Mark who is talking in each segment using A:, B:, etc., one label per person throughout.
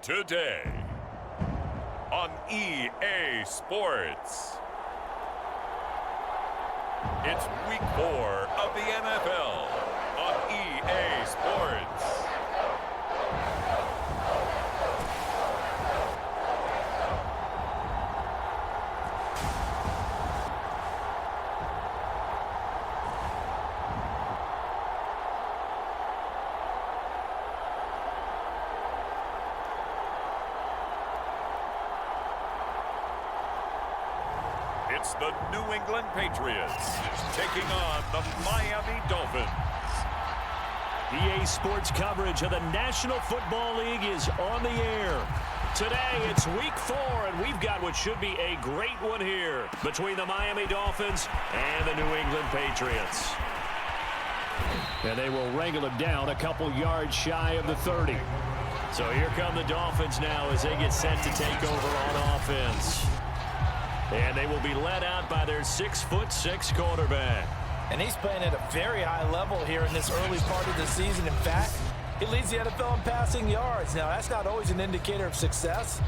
A: Today on EA Sports. It's week 4 of the NFL on EA Sports. It's the New England Patriots taking on the Miami Dolphins.
B: EA Sports coverage of the National Football League is on the air. Today, it's week 4, and we've got what should be a great one here between the Miami Dolphins and the New England Patriots. And they will wrangle him down a couple yards shy of the 30. So here come the Dolphins now as they get set to take over on offense. And they will be led out by their 6'6" quarterback.
C: And he's playing at a very high level here in this early part of the season. In fact, he leads the NFL in passing yards. Now, that's not always an indicator of success,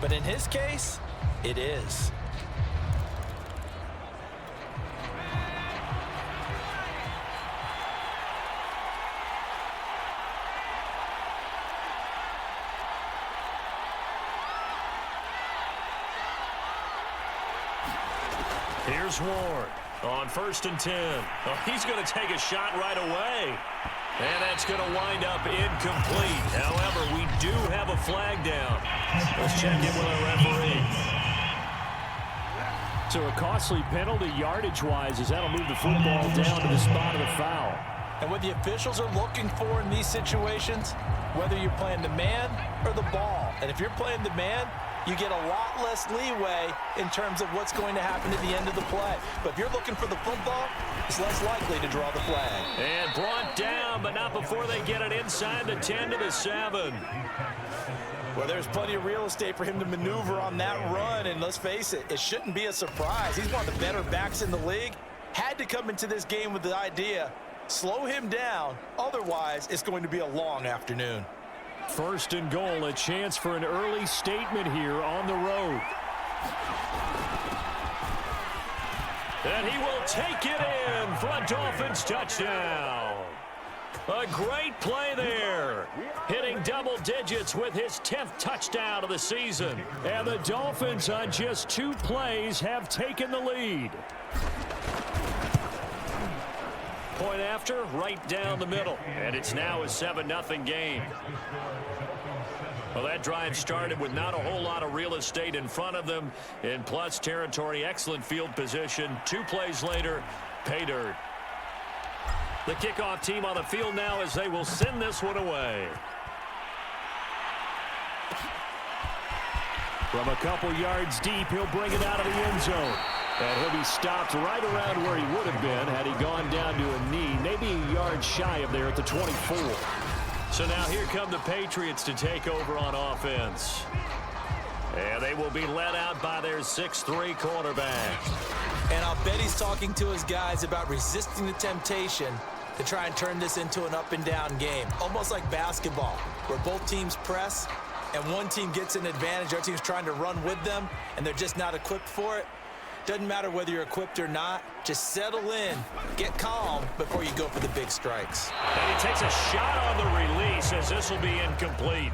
C: but in his case, it is.
B: Here's Ward on 1st and 10. Oh, he's going to take a shot right away. And that's going to wind up incomplete. However, we do have a flag down. Let's check in with our referee. So a costly penalty yardage-wise as that'll move the football down to the spot of the foul.
C: And what the officials are looking for in these situations, whether you're playing the man or the ball. And if you're playing the man, you get a lot less leeway in terms of what's going to happen at the end of the play. But if you're looking for the football, it's less likely to draw the flag.
B: And brought down, but not before they get it inside the 10 to the 7.
C: Well, there's plenty of real estate for him to maneuver on that run. And let's face it, it shouldn't be a surprise. He's one of the better backs in the league. Had to come into this game with the idea, slow him down. Otherwise, it's going to be a long afternoon.
B: 1st and goal, a chance for an early statement here on the road. And he will take it in for a Dolphins touchdown. A great play there. Hitting double digits with his 10th touchdown of the season. And the Dolphins on just 2 plays have taken the lead. Point after, right down the middle. And it's now a 7-0 game. Well, that drive started with not a whole lot of real estate in front of them. In plus territory, excellent field position. 2 plays later, pay dirt. The kickoff team on the field now as they will send this one away. From a couple yards deep, he'll bring it out of the end zone. And he'll be stopped right around where he would have been had he gone down to a knee, maybe a yard shy of there at the 24. So now here come the Patriots to take over on offense. And they will be led out by their 6'3" quarterback.
C: And I'll bet he's talking to his guys about resisting the temptation to try and turn this into an up-and-down game. Almost like basketball, where both teams press, and one team gets an advantage, our team's trying to run with them, and they're just not equipped for it. Doesn't matter whether you're equipped or not. Just settle in, get calm before you go for the big strikes.
B: And he takes a shot on the release as this will be incomplete.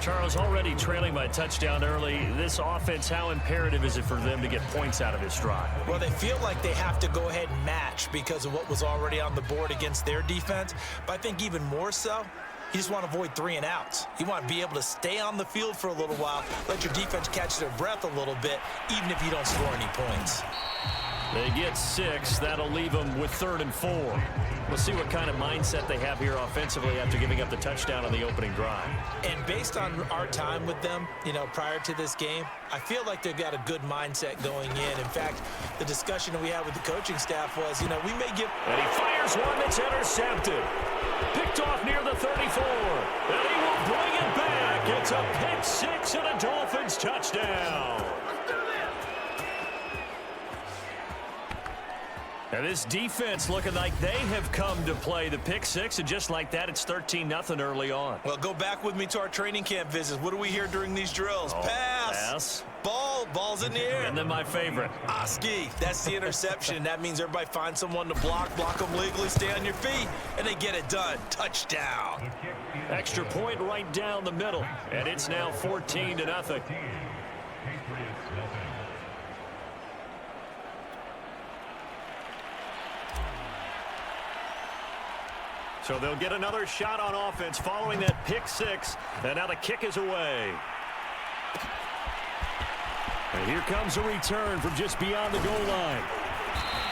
B: Charles, already trailing by touchdown early. This offense, how imperative is it for them to get points out of this drive?
C: Well, they feel like they have to go ahead and match because of what was already on the board against their defense. But I think even more so, you just want to avoid 3 and outs. You want to be able to stay on the field for a little while, let your defense catch their breath a little bit, even if you don't score any points.
B: They get 6. That'll leave them with 3rd and 4. We'll see what kind of mindset they have here offensively after giving up the touchdown on the opening drive.
C: And based on our time with them, prior to this game, I feel like they've got a good mindset going in. In fact, the discussion that we had with the coaching staff was, we may give...
B: And he fires one that's intercepted. Picked off near the 34. And he will bring it back. It's a pick 6 and a Dolphins touchdown. And this defense looking like they have come to play the pick six, and just like that, it's 13-0 early on.
C: Well, go back with me to our training camp visits. What do we hear during these drills? Pass. Ball's in the air.
B: And then my favorite.
C: Ski. That's the interception. That means everybody finds someone to block them legally, stay on your feet, and they get it done. Touchdown.
B: Extra point right down the middle, and it's now 14-0. So they'll get another shot on offense following that pick six. And now the kick is away. And here comes a return from just beyond the goal line.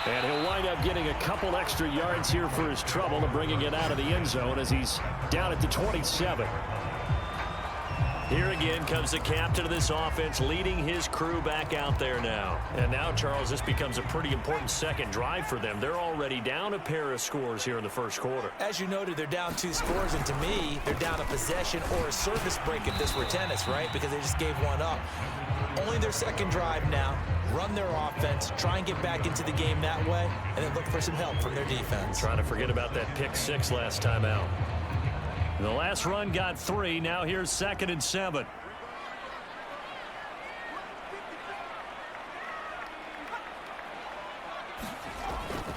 B: And he'll wind up getting a couple extra yards here for his trouble and bringing it out of the end zone as he's down at the 27. Here again comes the captain of this offense leading his crew back out there now. And now, Charles, this becomes a pretty important second drive for them. They're already down a pair of scores here in the first quarter.
C: As you noted, they're down 2 scores, and to me, they're down a possession or a service break if this were tennis, right? Because they just gave one up. Only their second drive now. Run their offense, try and get back into the game that way, and then look for some help from their defense.
B: Trying to forget about that pick six last time out. The last run got 3. Now here's 2nd and 7.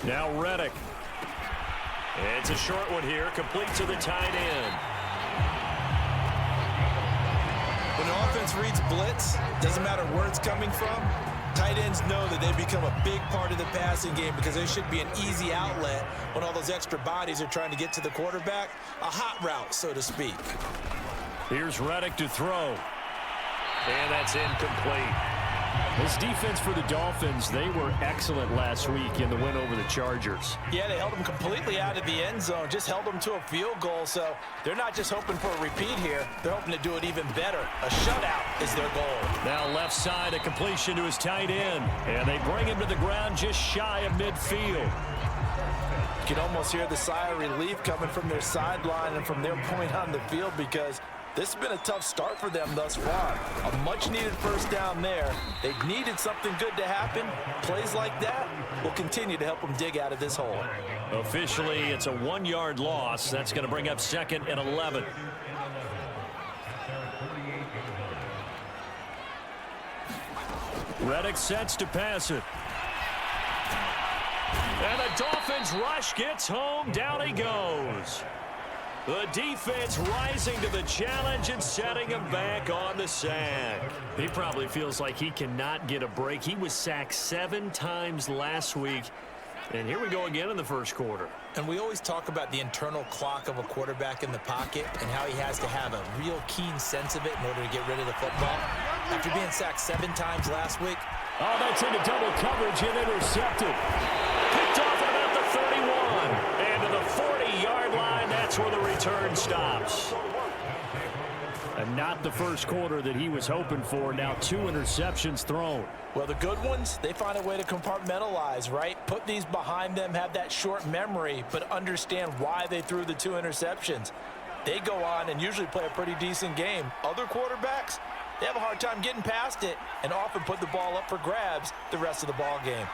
B: Now Reddick. It's a short one here, complete to the tight end.
C: When the offense reads blitz, doesn't matter where it's coming from, tight ends know that they become a big part of the passing game because they should be an easy outlet when all those extra bodies are trying to get to the quarterback. A hot route, so to speak.
B: Here's Reddick to throw. And that's incomplete. This defense for the Dolphins, they were excellent last week in the win over the Chargers.
C: Yeah, they held them completely out of the end zone, just held them to a field goal, so they're not just hoping for a repeat here. They're hoping to do it even better. A shutout is their goal.
B: Now left side, a completion to his tight end, and they bring him to the ground just shy of midfield.
C: You can almost hear the sigh of relief coming from their sideline and from their point on the field because this has been a tough start for them thus far. A much-needed first down there. They needed something good to happen. Plays like that will continue to help them dig out of this hole.
B: Officially, it's a 1-yard loss. That's going to bring up 2nd and 11. Reddick sets to pass it. And the Dolphins rush gets home. Down he goes. The defense rising to the challenge and setting him back on the sack. He probably feels like he cannot get a break. He was sacked 7 times last week. And here we go again in the first quarter.
C: And we always talk about the internal clock of a quarterback in the pocket and how he has to have a real keen sense of it in order to get rid of the football. After being sacked 7 times last week.
B: Oh, that's into double coverage and intercepted. Picked off at about the 31. And to the 40-yard line, that's where the return stops. And not the first quarter that he was hoping for. Now 2 interceptions thrown.
C: Well, the good ones, they find a way to compartmentalize, right? Put these behind them, have that short memory, but understand why they threw the 2 interceptions. They go on and usually play a pretty decent game. Other quarterbacks, they have a hard time getting past it and often put the ball up for grabs the rest of the ball game.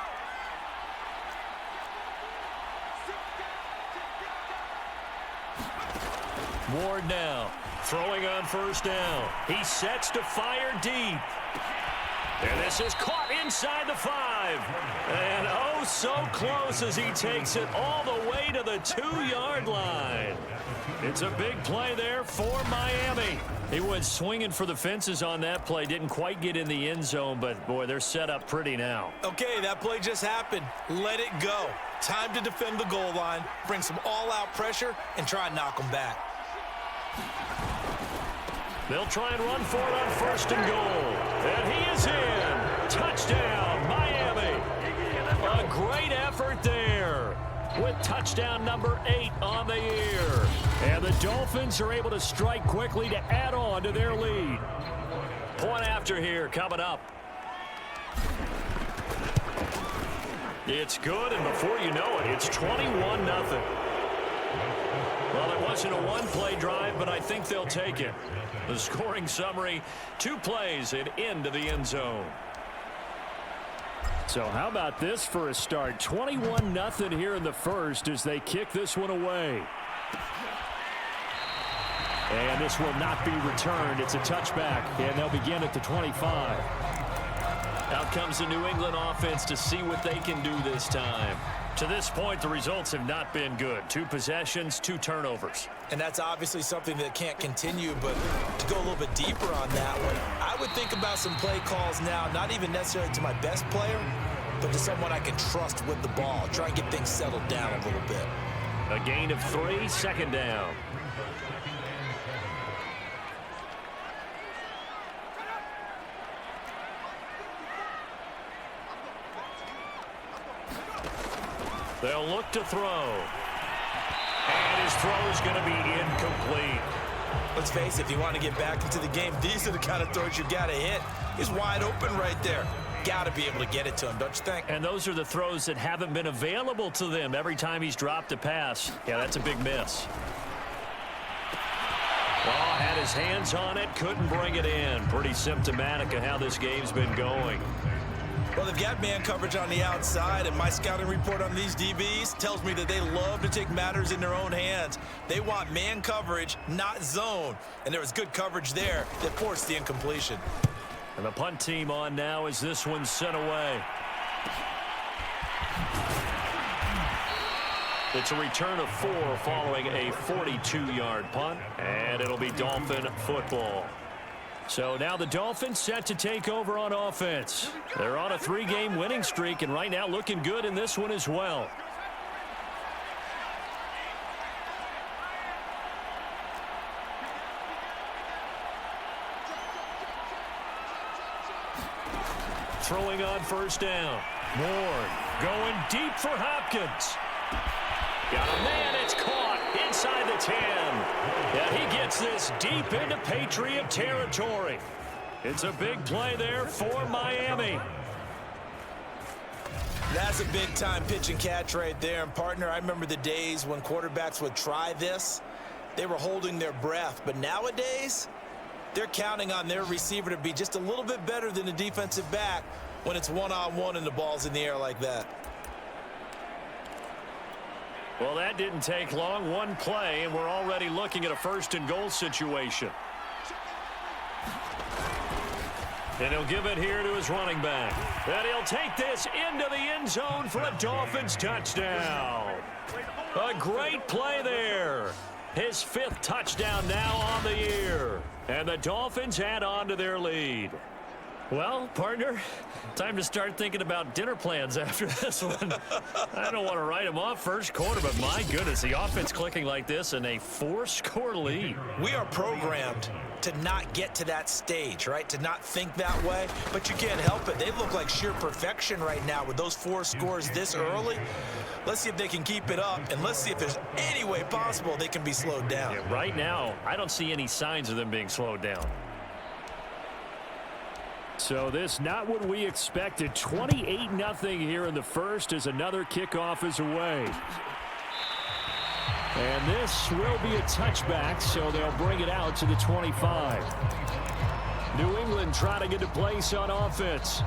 B: Ward now throwing on first down. He sets to fire deep. And this is caught inside the 5. And oh, so close as he takes it all the way to the 2-yard line. It's a big play there for Miami. He went swinging for the fences on that play. Didn't quite get in the end zone, but, boy, they're set up pretty now.
C: Okay, that play just happened. Let it go. Time to defend the goal line, bring some all-out pressure, and try and knock them back.
B: They'll try and run for it on first and goal. And he is in. Touchdown, Miami. A great effort there with touchdown number 8 on the year. And the Dolphins are able to strike quickly to add on to their lead. Point after here coming up. It's good, and before you know it, it's 21-0. Well, it wasn't a one-play drive, but I think they'll take it. The scoring summary, 2 plays and into the end zone. So how about this for a start? 21-0 here in the first as they kick this one away. And this will not be returned. It's a touchback, and they'll begin at the 25. Out comes the New England offense to see what they can do this time. To this point, the results have not been good. 2 possessions, 2 turnovers.
C: And that's obviously something that can't continue, but to go a little bit deeper on that one, I would think about some play calls now, not even necessarily to my best player, but to someone I can trust with the ball. Try and get things settled down a little bit.
B: A gain of 3, second down. They'll look to throw. And his throw is going to be incomplete.
C: Let's face it, if you want to get back into the game, these are the kind of throws you got to hit. He's wide open right there. Got to be able to get it to him, don't you think?
B: And those are the throws that haven't been available to them every time he's dropped a pass. Yeah, that's a big miss. Oh, had his hands on it, couldn't bring it in. Pretty symptomatic of how this game's been going.
C: Well, they've got man coverage on the outside, and my scouting report on these DBs tells me that they love to take matters in their own hands. They want man coverage, not zone. And there was good coverage there that forced the incompletion.
B: And the punt team on now as this one's sent away. It's a return of 4 following a 42-yard punt, and it'll be Dolphin football. So now the Dolphins set to take over on offense. They're on a 3-game winning streak, and right now looking good in this one as well. Throwing on first down. Ward going deep for Hopkins. Got a man, it's caught inside the 10. And he gets this deep into Patriot territory. It's a big play there for Miami.
C: That's a big-time pitch and catch right there. And, partner, I remember the days when quarterbacks would try this. They were holding their breath. But nowadays, they're counting on their receiver to be just a little bit better than the defensive back when it's one-on-one and the ball's in the air like that.
B: Well, that didn't take long. One play, and we're already looking at a first-and-goal situation. And he'll give it here to his running back. And he'll take this into the end zone for a Dolphins touchdown. A great play there. His 5th touchdown now on the year. And the Dolphins add on to their lead. Well, partner, time to start thinking about dinner plans after this one. I don't want to write them off first quarter, but my goodness, the offense clicking like this in a 4-score lead.
C: We are programmed to not get to that stage, right? To not think that way, but you can't help it. They look like sheer perfection right now with those 4 scores this early. Let's see if they can keep it up, and let's see if there's any way possible they can be slowed down.
B: Yeah, right now, I don't see any signs of them being slowed down. So this not what we expected. 28-0 here in the first as another kickoff is away. And this will be a touchback, so they'll bring it out to the 25. New England trying to get a place on offense.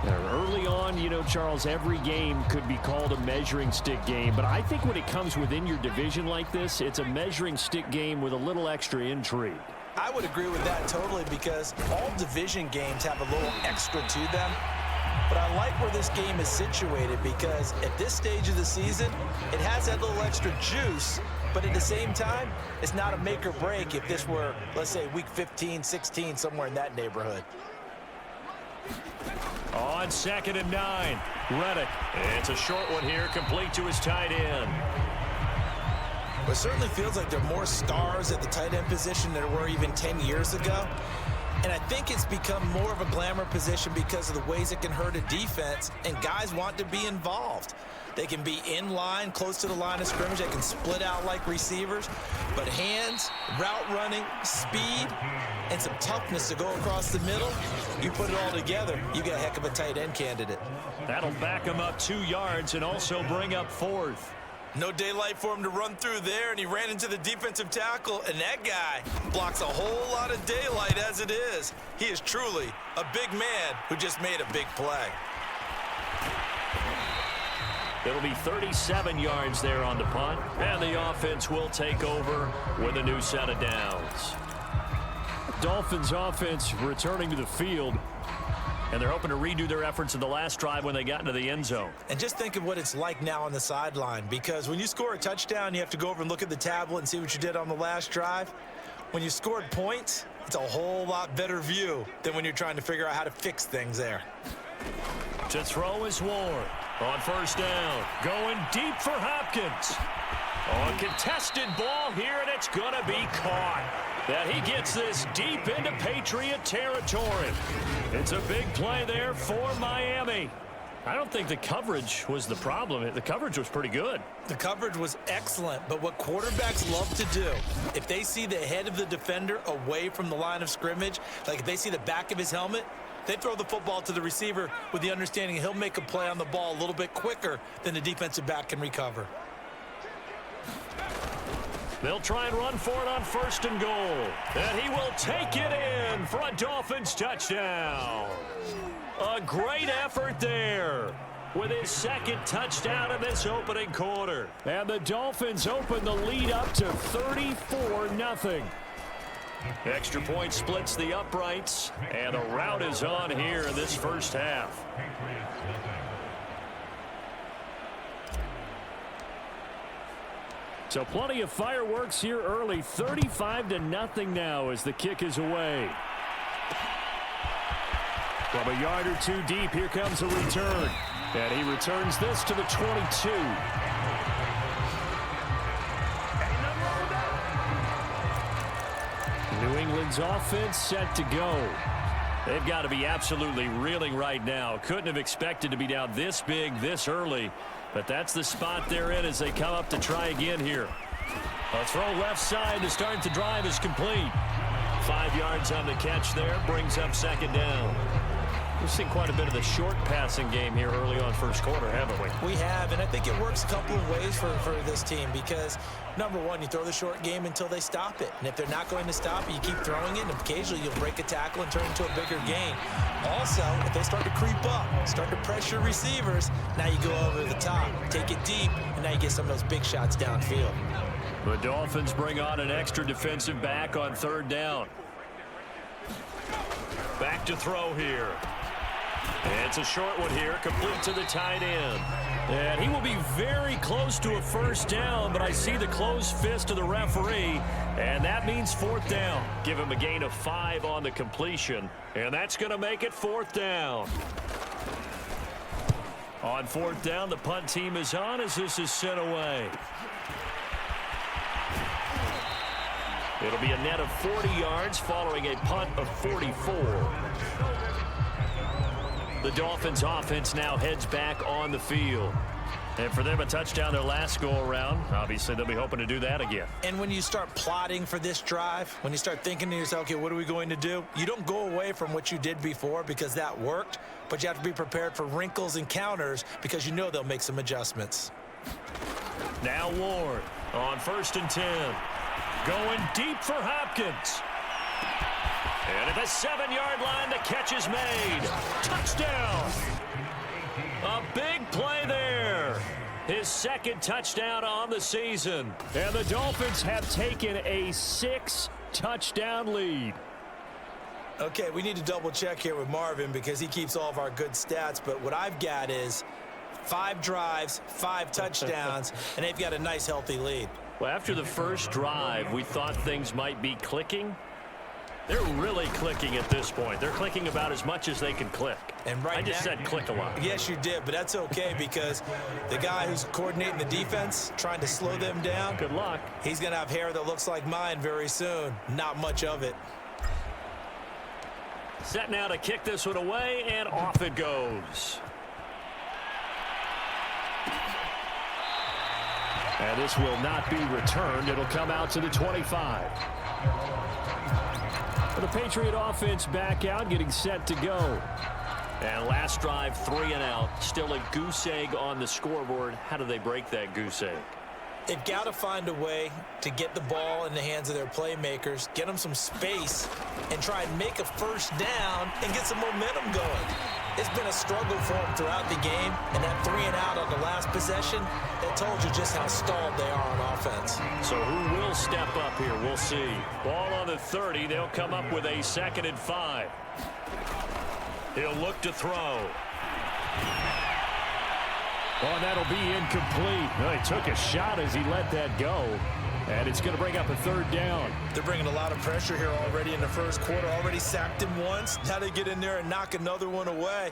B: Early on, you know, Charles, every game could be called a measuring stick game. But I think when it comes within your division like this, it's a measuring stick game with a little extra intrigue.
C: I would agree with that totally because all division games have a little extra to them. But I like where this game is situated because at this stage of the season, it has that little extra juice. But at the same time, it's not a make or break if this were, let's say, week 15, 16, somewhere in that neighborhood.
B: On 2nd and 9, Reddick. It's a short one here, complete to his tight end.
C: It certainly feels like there are more stars at the tight end position than there were even 10 years ago. And I think it's become more of a glamour position because of the ways it can hurt a defense, and guys want to be involved. They can be in line, close to the line of scrimmage. They can split out like receivers. But hands, route running, speed, and some toughness to go across the middle, you put it all together, you got a heck of a tight end candidate.
B: That'll back him up 2 yards and also bring up 4th.
C: No daylight for him to run through there, and he ran into the defensive tackle, and that guy blocks a whole lot of daylight as it is. He is truly a big man who just made a big play.
B: It'll be 37 yards there on the punt, and the offense will take over with a new set of downs.
D: Dolphins offense returning to the field, and they're hoping to redo their efforts in the last drive when they got into the end zone.
C: And just think of what it's like now on the sideline, because when you score a touchdown, you have to go over and look at the tablet and see what you did on the last drive. When you scored points, it's a whole lot better view than when you're trying to figure out how to fix things there.
B: To throw is Ward on first down, going deep for Hopkins. On contested ball here, and it's going to be caught. That he gets this deep into Patriot territory. It's a big play there for Miami.
D: I don't think the coverage was the problem. The coverage was pretty good.
C: The coverage was excellent, but what quarterbacks love to do, if they see the head of the defender away from the line of scrimmage, like if they see the back of his helmet, they throw the football to the receiver with the understanding he'll make a play on the ball a little bit quicker than the defensive back can recover.
B: They'll try and run for it on first and goal. And he will take it in for a Dolphins touchdown. A great effort there with his second touchdown in this opening quarter.
D: And the Dolphins open the lead up to 34-0.
B: Extra point splits the uprights, and the rout is on here in this first half.
D: So plenty of fireworks here early. 35-0 now as the kick is away. From a yard or two deep, here comes a return. And he returns this to the 22. New England's offense set to go.
B: They've got to be absolutely reeling right now. Couldn't have expected to be down this big this early. But that's the spot they're in as they come up to try again here. A throw left side to start the drive is complete. 5 yards on the catch there, brings up second down. We've seen quite a bit of the short passing game here early on first quarter, haven't we?
C: We have, and I think it works a couple of ways for this team because, number one, you throw the short game until they stop it. And if they're not going to stop it, you keep throwing it, and occasionally you'll break a tackle and turn it into a bigger gain. Also, if they start to creep up, start to pressure receivers, now you go over the top, take it deep, and now you get some of those big shots downfield.
B: The Dolphins bring on an extra defensive back on third down. Back to throw here. It's a short one here, complete to the tight end. And he will be very close to a first down, but I see the closed fist of the referee, and that means fourth down. Give him a gain of 5 on the completion, and that's going to make it fourth down. On fourth down, the punt team is on as this is sent away. It'll be a net of 40 yards following a punt of 44. The Dolphins offense now heads back on the field. And for them, a touchdown their last go-around. Obviously, they'll be hoping to do that again.
C: And when you start plotting for this drive, when you start thinking to yourself, okay, what are we going to do? You don't go away from what you did before because that worked, but you have to be prepared for wrinkles and counters because you know they'll make some adjustments.
B: Now Ward on first and 10. Going deep for Hopkins. And at the 7-yard line, the catch is made. Touchdown. A big play there. His second touchdown on the season.
D: And the Dolphins have taken a 6-touchdown lead.
C: Okay, we need to double check here with Marvin because he keeps all of our good stats. But what I've got is 5 drives, 5 touchdowns, and they've got a nice, healthy lead.
B: Well, after the first drive, we thought things might be clicking. They're really clicking at this point. They're clicking about as much as they can click.
C: And right
B: I just said click a lot.
C: Yes, you did, but that's okay because the guy who's coordinating the defense, trying to slow them down.
B: Good luck.
C: He's going to have hair that looks like mine very soon. Not much of it.
B: Set now to kick this one away, and off it goes.
D: And this will not be returned. It'll come out to the 25. The Patriot offense back out, getting set to go.
B: And last drive, 3 and out. Still a goose egg on the scoreboard. How do they break that goose egg?
C: They've got to find a way to get the ball in the hands of their playmakers, get them some space, and try and make a first down and get some momentum going. It's been a struggle for them throughout the game, and that 3-and-out on the last possession, that told you just how stalled they are on offense.
B: So who will step up here? We'll see. Ball on the 30. They'll come up with a 2nd and 5. He'll look to throw.
D: Oh, and that'll be incomplete. Well, he took a shot as he let that go. And it's going to bring up a 3rd down.
C: They're bringing a lot of pressure here already in the first quarter. Already sacked him once. Now they get in there and knock another one away.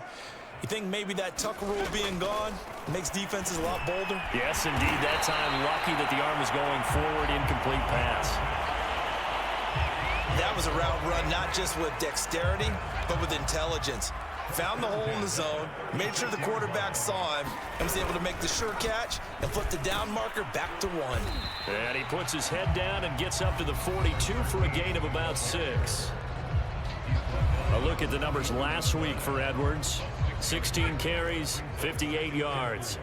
C: You think maybe that Tucker rule being gone makes defenses a lot bolder?
B: Yes, indeed. That time, lucky that the arm was going forward. Incomplete pass.
C: That was a route run not just with dexterity, but with intelligence. Found the hole in the zone, made sure the quarterback saw him, and was able to make the sure catch and flip the down marker back to 1.
B: And he puts his head down and gets up to the 42 for a gain of about 6. A look at the numbers last week for Edwards. 16 carries, 58 yards.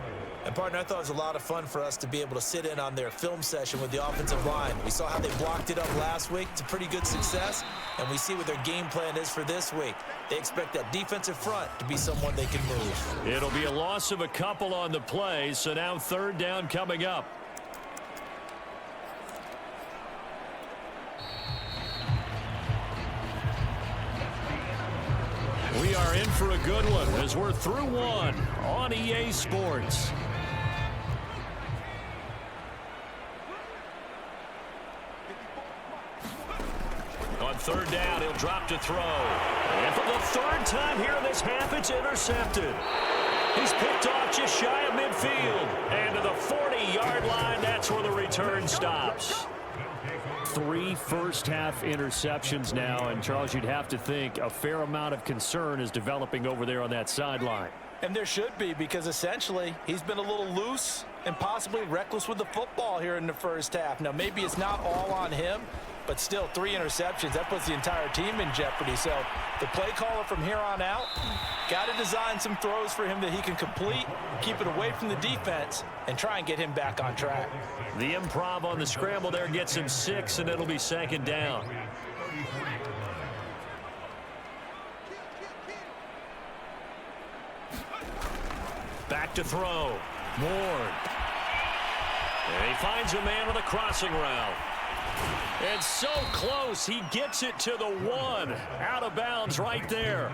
C: And, partner, I thought it was a lot of fun for us to be able to sit in on their film session with the offensive line. We saw how they blocked it up last week. It's a pretty good success, and we see what their game plan is for this week. They expect that defensive front to be someone they can move.
B: It'll be a loss of a couple on the play, so now 3rd down coming up. We are in for a good one as we're through one on EA Sports. On 3rd down, he'll drop to throw. And for the 3rd time here in this half, it's intercepted. He's picked off just shy of midfield. And to the 40-yard line, that's where the return stops.
D: 3 first-half interceptions now, and Charles, you'd have to think a fair amount of concern is developing over there on that sideline.
E: And there should be, because essentially he's been a little loose and possibly reckless with the football here in the first half. Now, maybe it's not all on him, but still 3 interceptions. That puts the entire team in jeopardy. So the play caller from here on out got to design some throws for him that he can complete, keep it away from the defense, and try and get him back on track.
B: The improv on the scramble there gets him 6, and it'll be 2nd down. Back to throw. Ward. And he finds a man with a crossing route. And so close, he gets it to the 1. Out of bounds right there.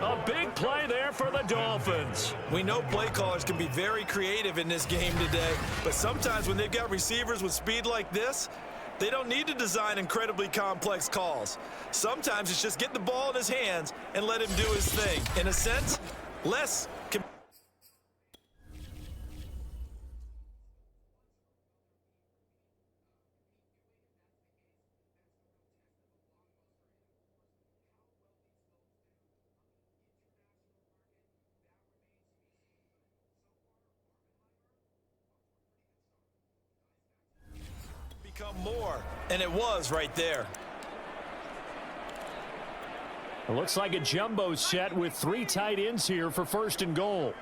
B: A big play there for the Dolphins.
C: We know play callers can be very creative in this game today, but sometimes when they've got receivers with speed like this, they don't need to design incredibly complex calls. Sometimes it's just get the ball in his hands and let him do his thing. In a sense, less can become more, and it was right there.
D: It looks like a jumbo set with 3 tight ends here for 1st and goal.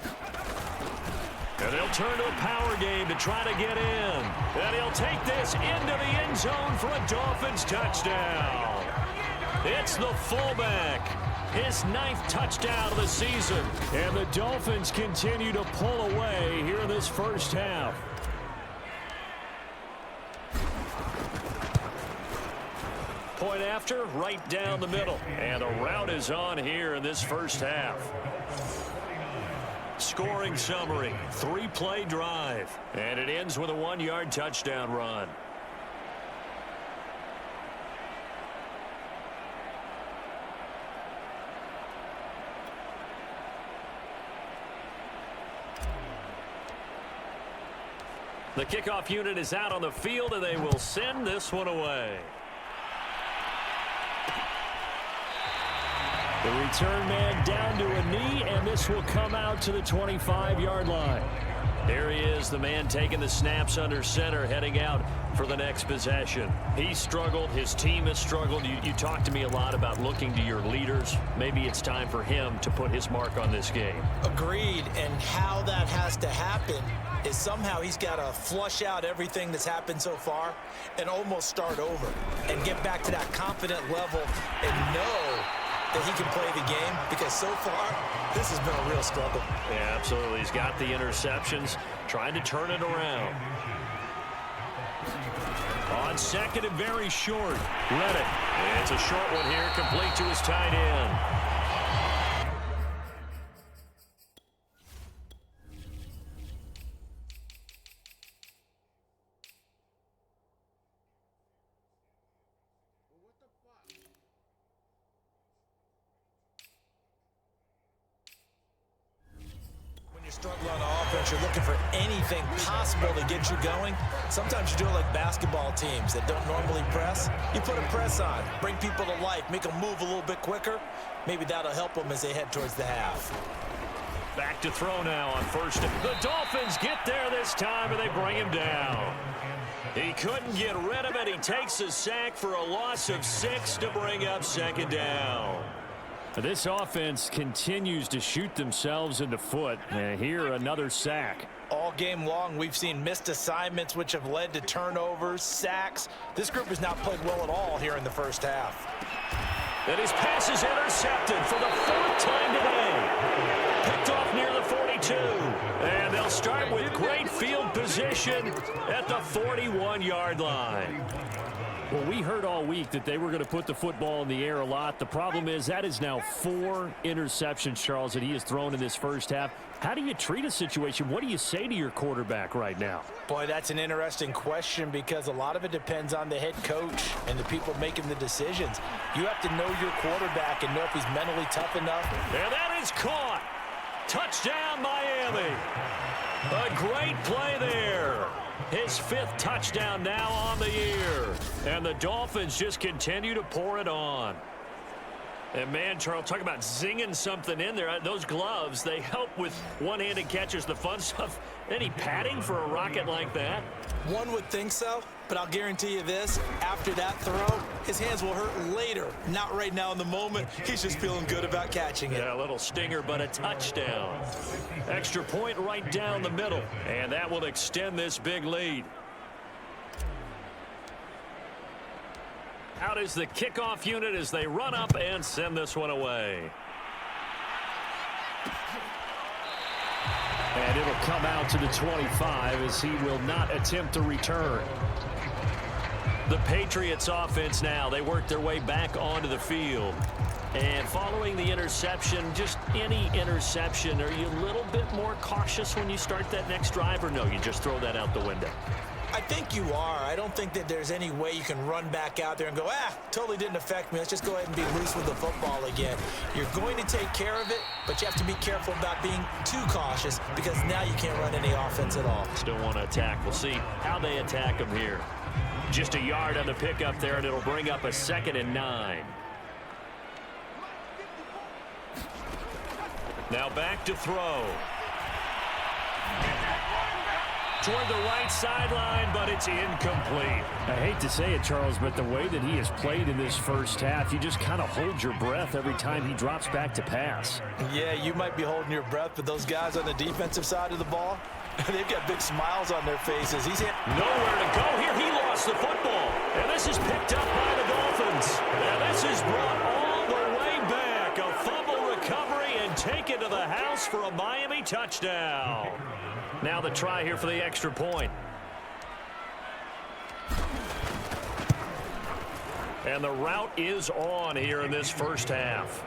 B: And they'll turn to a power game to try to get in. And he'll take this into the end zone for a Dolphins touchdown. It's the fullback. His 9th touchdown of the season.
D: And the Dolphins continue to pull away here in this first half.
B: Point after, right down the middle. And a route is on here in this first half. Scoring summary, 3-play drive. And it ends with a 1-yard touchdown run. The kickoff unit is out on the field, and they will send this one away.
D: The return man down to a knee, and this will come out to the 25-yard line.
B: Here he is, the man taking the snaps under center, heading out for the next possession. He struggled. His team has struggled. You talked to me a lot about looking to your leaders. Maybe it's time for him to put his mark on this game.
C: Agreed, and how that has to happen is somehow he's got to flush out everything that's happened so far and almost start over and get back to that confident level and know that he can play the game, because so far this has been a real struggle.
B: Yeah, absolutely. He's got the interceptions, trying to turn it around. On second and very short, Reddick. It's a short one here, complete to his tight end.
C: Struggle on offense, you're looking for anything possible to get you going. Sometimes you do it like basketball teams that don't normally press. You put a press on, bring people to life, make them move a little bit quicker. Maybe that'll help them as they head towards the half.
B: Back to throw now on first. The Dolphins get there this time, and they bring him down. He couldn't get rid of it. He takes a sack for a loss of 6 to bring up second down.
D: This offense continues to shoot themselves in the foot. And here, another sack.
C: All game long, we've seen missed assignments, which have led to turnovers, sacks. This group has not played well at all here in the first half.
B: And his pass is intercepted for the 4th time today. Picked off near the 42. And they'll start with great field position at the 41-yard line.
D: Well, we heard all week that they were going to put the football in the air a lot. The problem is that is now 4 interceptions, Charles, that he has thrown in this first half. How do you treat a situation? What do you say to your quarterback right now?
C: Boy, that's an interesting question, because a lot of it depends on the head coach and the people making the decisions. You have to know your quarterback and know if he's mentally tough enough.
B: And that is caught. Touchdown, Miami. A great play there. His 5th touchdown now on the year. And the Dolphins just continue to pour it on. And, man, Charles, talk about zinging something in there. Those gloves, they help with one-handed catches, the fun stuff. Any padding for a rocket like that?
C: One would think so, but I'll guarantee you this. After that throw, his hands will hurt later. Not right now in the moment. He's just feeling good about catching it.
B: Yeah, a little stinger, but a touchdown. Extra point right down the middle. And that will extend this big lead. Out is the kickoff unit as they run up and send this one away.
D: And it'll come out to the 25 as he will not attempt to return.
B: The Patriots offense now, they work their way back onto the field. And following the interception, just any interception, are you a little bit more cautious when you start that next drive, or no, you just throw that out the window?
C: I think you are. I don't think that there's any way you can run back out there and go, totally didn't affect me. Let's just go ahead and be loose with the football again. You're going to take care of it, but you have to be careful about being too cautious, because now you can't run any offense at all.
B: Still want to attack. We'll see how they attack them here. Just a yard on the pickup there, and it'll bring up a 2nd and 9. Now back to throw. Toward the right sideline, but it's incomplete.
D: I hate to say it, Charles, but the way that he has played in this first half, you just kind of hold your breath every time he drops back to pass.
C: Yeah, you might be holding your breath, but those guys on the defensive side of the ball, they've got big smiles on their faces. He's hit
B: nowhere to go here. He lost the football, and this is picked up by the Dolphins. And this is brought all the way back. A fumble recovery and taken to the house for a Miami touchdown. Now the try here for the extra point. And the route is on here in this first half.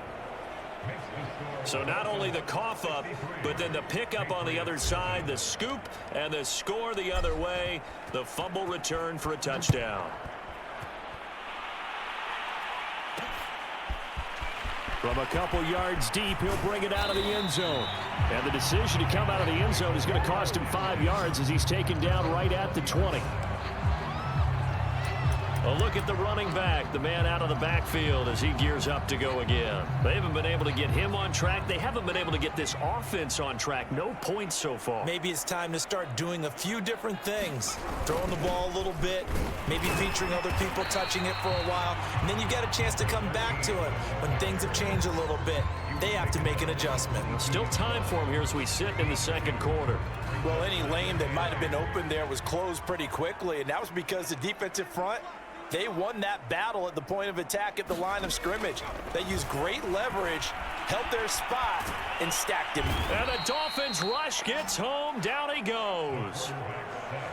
B: So not only the cough up, but then the pickup on the other side, the scoop, and the score the other way. The fumble return for a touchdown.
D: From a couple yards deep, he'll bring it out of the end zone. And the decision to come out of the end zone is going to cost him 5 yards as he's taken down right at the 20. A look at the running back, the man out of the backfield as he gears up to go again. They haven't been able to get him on track. They haven't been able to get this offense on track. No points so far.
C: Maybe it's time to start doing a few different things. Throwing the ball a little bit, maybe featuring other people touching it for a while, and then you get a chance to come back to it when things have changed a little bit. They have to make an adjustment.
D: Still time for him here as we sit in the second quarter.
E: Well, any lane that might have been open there was closed pretty quickly, and that was because the defensive front, they won that battle at the point of attack at the line of scrimmage. They used great leverage, held their spot, and stacked him.
D: And the Dolphins rush gets home. Down he goes.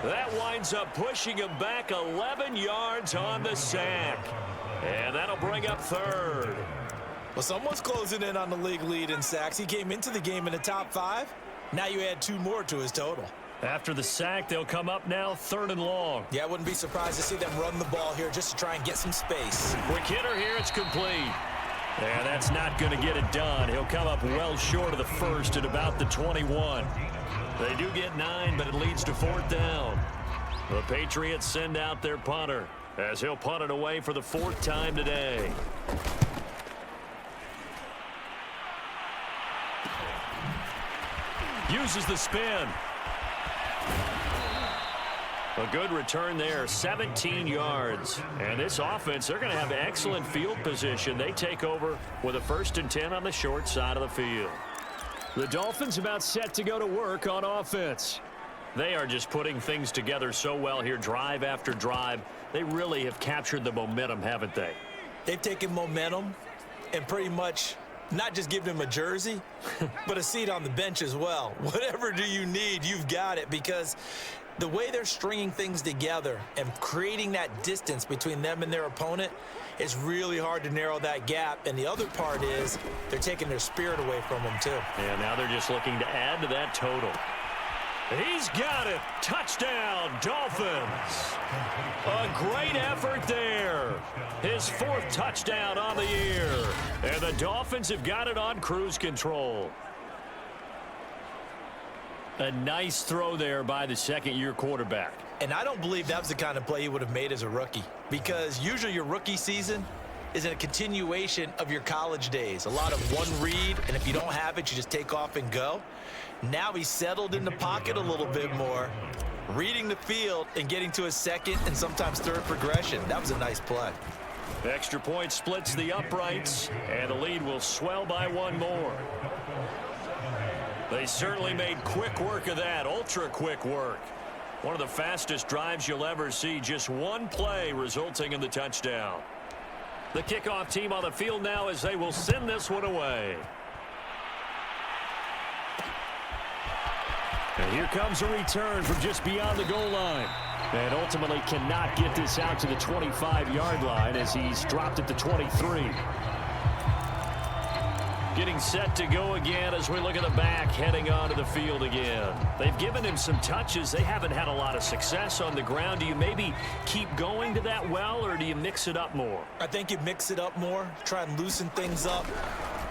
D: That winds up pushing him back 11 yards on the sack. And that'll bring up third.
C: Well, someone's closing in on the league lead in sacks. He came into the game in the top 5. Now you add 2 more to his total.
D: After the sack, they'll come up now 3rd and long.
C: Yeah, I wouldn't be surprised to see them run the ball here just to try and get some space.
D: Quick hitter here, it's complete. And that's not going to get it done. He'll come up well short of the first at about the 21. They do get 9, but it leads to 4th down. The Patriots send out their punter as he'll punt it away for the 4th time today. Uses the spin. A good return there, 17 yards. And this offense, they're going to have excellent field position. They take over with a 1st and 10 on the short side of the field. The Dolphins about set to go to work on offense. They are just putting things together so well here, drive after drive. They really have captured the momentum, haven't they?
C: They've taken momentum and pretty much not just given him a jersey, but a seat on the bench as well. Whatever do you need, you've got it, because the way they're stringing things together and creating that distance between them and their opponent, it's really hard to narrow that gap. And the other part is they're taking their spirit away from them, too.
D: And now they're just looking to add to that total. He's got it. Touchdown, Dolphins. A great effort there. His 4th touchdown on the year. And the Dolphins have got it on cruise control. A nice throw there by the second-year quarterback.
C: And I don't believe that was the kind of play he would have made as a rookie, because usually your rookie season is a continuation of your college days. A lot of one read, and if you don't have it, you just take off and go. Now he's settled in the pocket a little bit more, reading the field and getting to his 2nd and sometimes 3rd progression. That was a nice play.
D: The extra point splits the uprights, and the lead will swell by 1 more. They certainly made quick work of that, ultra-quick work. One of the fastest drives you'll ever see, just 1 play resulting in the touchdown. The kickoff team on the field now as they will send this one away. And here comes a return from just beyond the goal line. And ultimately cannot get this out to the 25-yard line as he's dropped at the 23. Getting set to go again as we look at the back heading onto the field again. They've given him some touches. They haven't had a lot of success on the ground. Do you maybe keep going to that well, or do you mix it up more?
C: I think you mix it up more, try and loosen things up.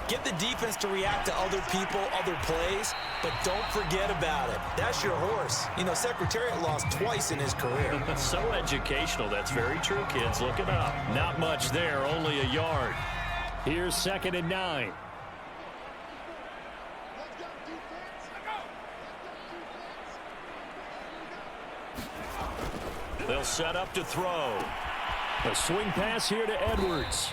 C: Get the defense to react to other people, other plays, but don't forget about it. That's your horse. You know, Secretariat lost twice in his career.
D: So educational. That's very true, kids. Look it up. Not much there, only a yard. Here's 2nd and 9. They'll set up to throw. A swing pass here to Edwards.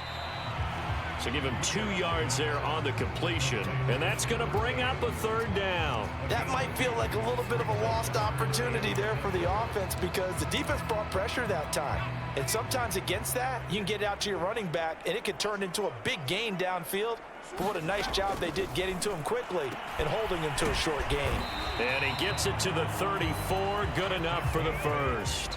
D: So give him 2 yards there on the completion. And that's going to bring up a 3rd down.
E: That might feel like a little bit of a lost opportunity there for the offense, because the defense brought pressure that time. And sometimes against that, you can get out to your running back, and it could turn into a big gain downfield. But what a nice job they did getting to him quickly and holding him to a short gain.
D: And he gets it to the 34. Good enough for the 1st.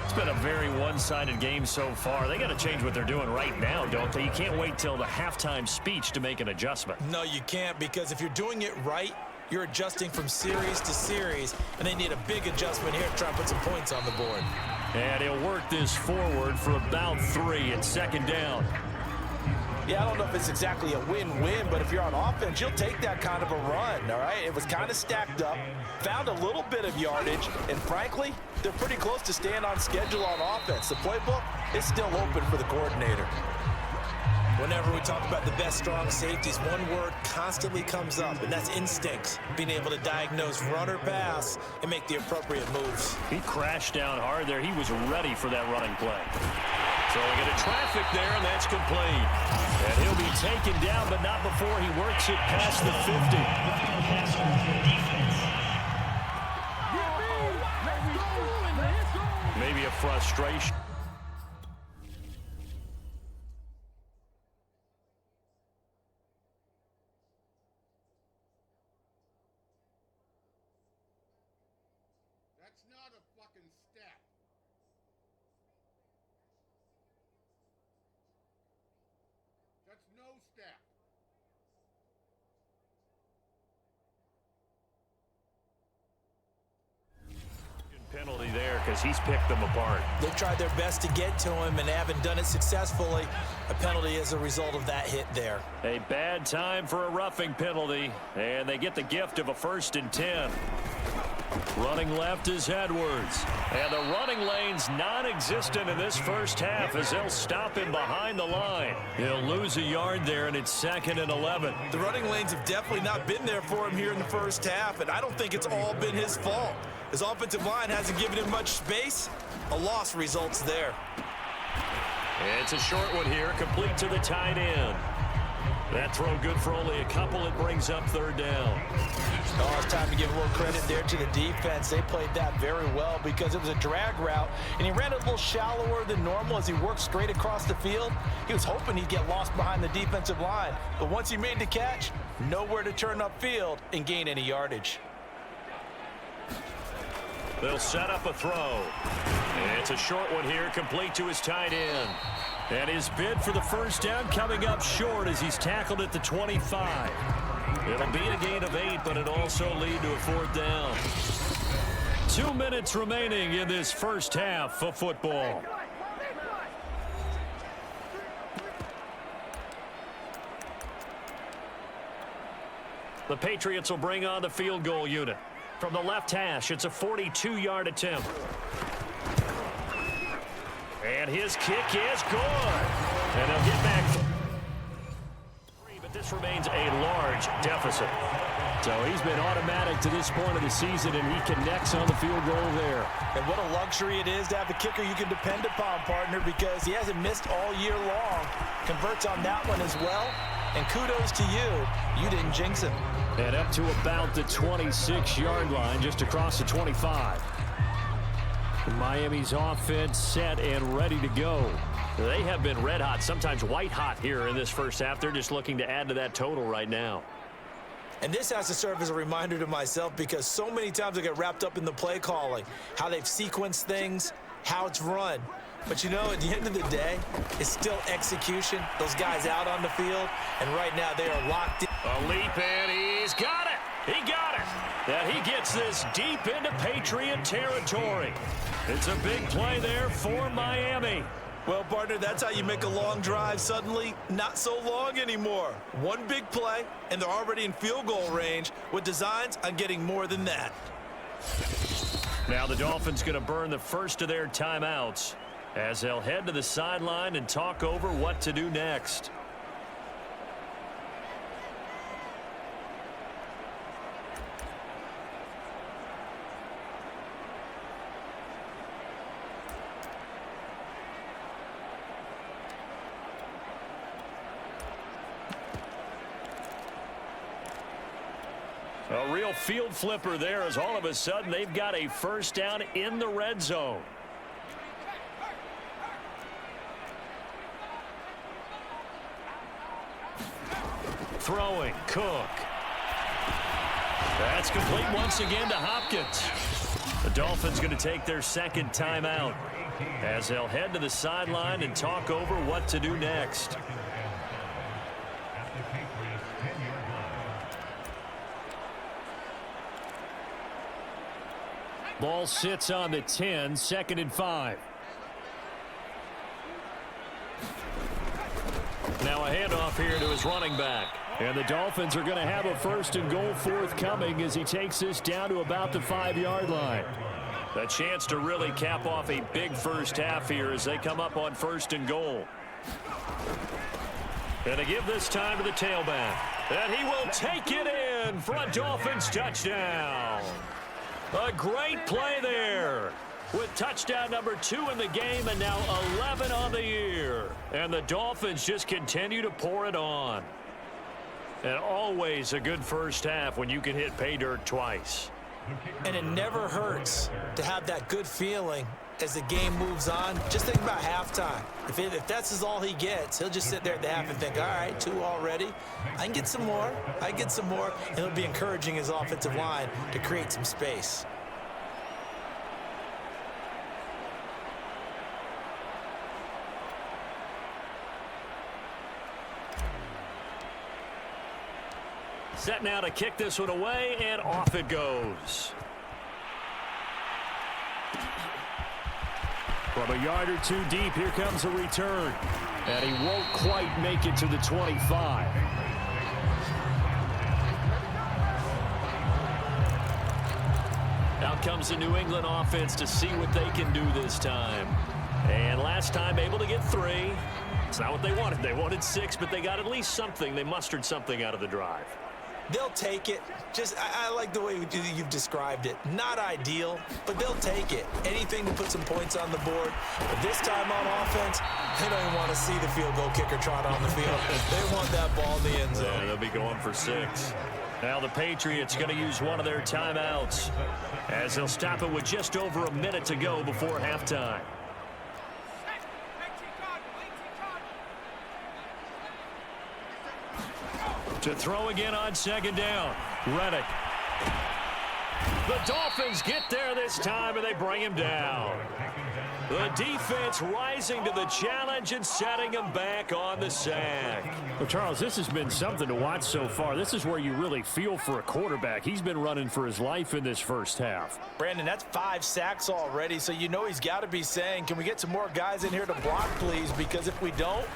D: It's been a very one-sided game so far. They got to change what they're doing right now, don't they? You can't wait till the halftime speech to make an adjustment.
C: No, you can't, because if you're doing it right, you're adjusting from series to series, and they need a big adjustment here to try and put some points on the board.
D: And he'll work this forward for about 3 at 2nd down.
E: Yeah, I don't know if it's exactly a win-win, but if you're on offense, you'll take that kind of a run, all right? It was kind of stacked up, found a little bit of yardage, and frankly, they're pretty close to staying on schedule on offense. The playbook is still open for the coordinator.
C: Whenever we talk about the best strong safeties, one word constantly comes up, and that's instincts. Being able to diagnose run or pass and make the appropriate moves.
D: He crashed down hard there. He was ready for that running play. Throwing into traffic there, and that's complete. And he'll be taken down, but not before he works it past the 50. Maybe a frustration.
F: That's not a fucking stat. That's no stat.
D: Penalty there because he's picked them apart.
C: They've tried their best to get to him and haven't done it successfully. A penalty as a result of that hit there.
D: A bad time for a roughing penalty, and they get the gift of a 1st and 10. Running left is Edwards. And the running lane's non-existent in this first half as they'll stop him behind the line. He'll lose a yard there, and it's 2nd and 11.
E: The running lanes have definitely not been there for him here in the first half, and I don't think it's all been his fault. His offensive line hasn't given him much space. A loss results there.
D: It's a short one here, complete to the tight end. That throw good for only a couple. It brings up 3rd down.
E: Oh, it's time to give a little credit there to the defense. They played that very well because it was a drag route, and he ran it a little shallower than normal as he worked straight across the field. He was hoping he'd get lost behind the defensive line, but once he made the catch, nowhere to turn upfield and gain any yardage.
D: They'll set up a throw. It's a short one here, complete to his tight end. And his bid for the 1st down coming up short as he's tackled at the 25. It'll be a gain of 8, but it'll also lead to a 4th down. 2 minutes remaining in this first half of football. The Patriots will bring on the field goal unit. From the left hash, it's a 42-yard attempt. And his kick is good. And they'll get back. But this remains a large deficit. So he's been automatic to this point of the season, and he connects on the field goal there.
E: And what a luxury it is to have a kicker you can depend upon, partner, because he hasn't missed all year long. Converts on that one as well. And kudos to you. You didn't jinx him.
D: And up to about the 26-yard line, just across the 25. Miami's offense set and ready to go. They have been red hot, sometimes white hot here in this first half. They're just looking to add to that total right now.
C: And this has to serve as a reminder to myself because so many times I get wrapped up in the play calling, how they've sequenced things, how it's run. But, you know, at the end of the day, it's still execution. Those guys out on the field, and right now they are locked in.
D: A leap, and he's got it. He got it. And he gets this deep into Patriot territory. It's a big play there for Miami.
E: Well, partner, that's how you make a long drive suddenly not so long anymore. One big play, and they're already in field goal range with designs on getting more than that.
D: Now the Dolphins going to burn the first of their timeouts as they'll head to the sideline and talk over what to do next. A real field flipper there as all of a sudden they've got a 1st down in the red zone. Throwing, Cook. That's complete once again to Hopkins. The Dolphins going to take their 2nd timeout as they'll head to the sideline and talk over what to do next. Ball sits on the 10, 2nd and 5. Now Now a handoff here to his running back. And the Dolphins are going to have a 1st and goal forthcoming as he takes this down to about the 5-yard line. A chance to really cap off a big first half here as they come up on 1st and goal. And to give this time to the tailback. And he will take it in for a Dolphins touchdown. A great play there. With touchdown number 2 in the game and now 11 on the year. And the Dolphins just continue to pour it on. And always a good first half when you can hit pay dirt twice.
C: And it never hurts to have that good feeling as the game moves on. Just think about halftime. If that's all he gets, he'll just sit there at the half and think, all right, 2 already. I can get some more. I can get some more. And he'll be encouraging his offensive line to create some space.
D: Set now to kick this one away, and off it goes. From a yard or 2 deep, here comes a return. And he won't quite make it to the 25. Out comes the New England offense to see what they can do this time. And last time able to get 3. It's not what they wanted. They wanted 6, but they got at least something. They mustered something out of the drive.
C: They'll take it. I like the way you've described it. Not ideal, but they'll take it. Anything to put some points on the board. But this time on offense, they don't even want to see the field goal kicker trot on the field. They want that ball in the end zone.
D: Yeah, they'll be going for 6. Now the Patriots going to use one of their timeouts as they'll stop it with just over a minute to go before halftime. To throw again on 2nd down. Reddick. The Dolphins get there this time, and they bring him down. The defense rising to the challenge and setting him back on the sack.
B: Well, Charles, this has been something to watch so far. This is where you really feel for a quarterback. He's been running for his life in this first half.
E: Brandon, that's 5 sacks already, so you know he's got to be saying, can we get some more guys in here to block, please? Because if we don't,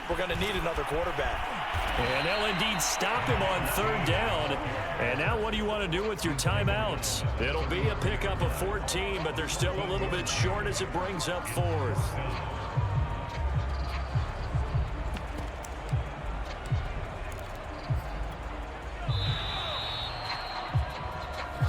E: we're going to need another quarterback.
D: And they'll indeed stop him on 3rd down. And now what do you want to do with your timeouts? It'll be a pickup of 14, but they're still a little bit short as it brings up 4th.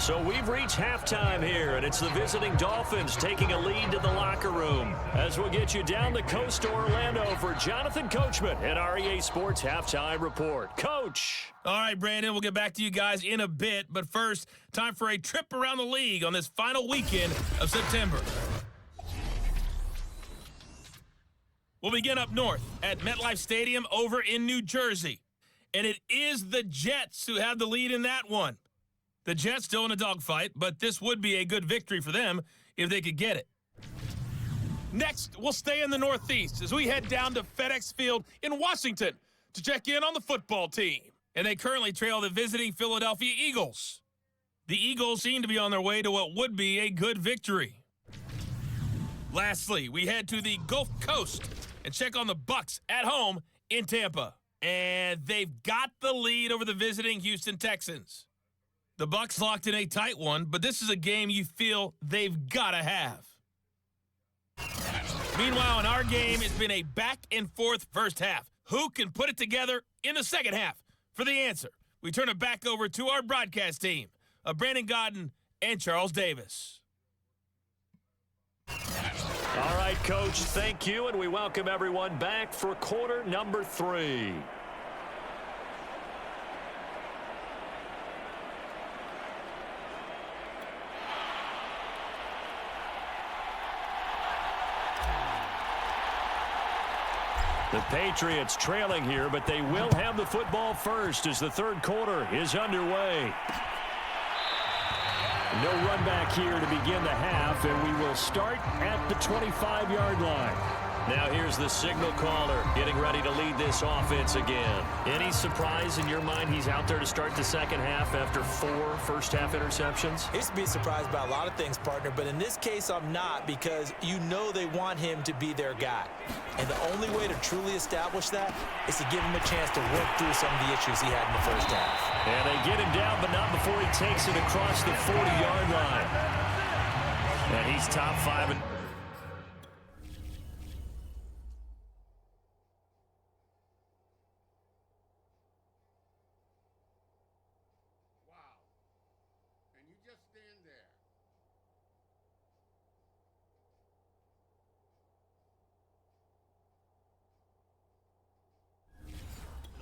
D: So we've reached halftime here, and it's the visiting Dolphins taking a lead to the locker room. As we'll get you down the coast to Orlando for Jonathan Coachman at our EA Sports Halftime Report. Coach.
G: All right, Brandon, we'll get back to you guys in a bit. But first, time for a trip around the league on this final weekend of September. We'll begin up north at MetLife Stadium over in New Jersey. And it is the Jets who have the lead in that one. The Jets still in a dogfight, but this would be a good victory for them if they could get it. Next, we'll stay in the Northeast as we head down to FedEx Field in Washington to check in on the football team. And they currently trail the visiting Philadelphia Eagles. The Eagles seem to be on their way to what would be a good victory. Lastly, we head to the Gulf Coast and check on the Bucs at home in Tampa. And they've got the lead over the visiting Houston Texans. The Bucs locked in a tight one, but this is a game you feel they've got to have. Meanwhile, in our game, it's been a back-and-forth first half. Who can put it together in the second half? For the answer, we turn it back over to our broadcast team of Brandon Godden and Charles Davis.
D: All right, Coach, thank you, and we welcome everyone back for quarter number 3. The Patriots trailing here, but they will have the football first as the 3rd quarter is underway. No run back here to begin the half, and we will start at the 25-yard line.
B: Now here's the signal caller getting ready to lead this offense again. Any surprise in your mind he's out there to start the second half after 4 first-half interceptions?
E: I used to be surprised by a lot of things, partner, but in this case I'm not, because you know they want him to be their guy. And the only way to truly establish that is to give him a chance to work through some of the issues he had in the first half.
B: And they get him down, but not before he takes it across the 40-yard line. And he's top 5 in
F: And you just stand there.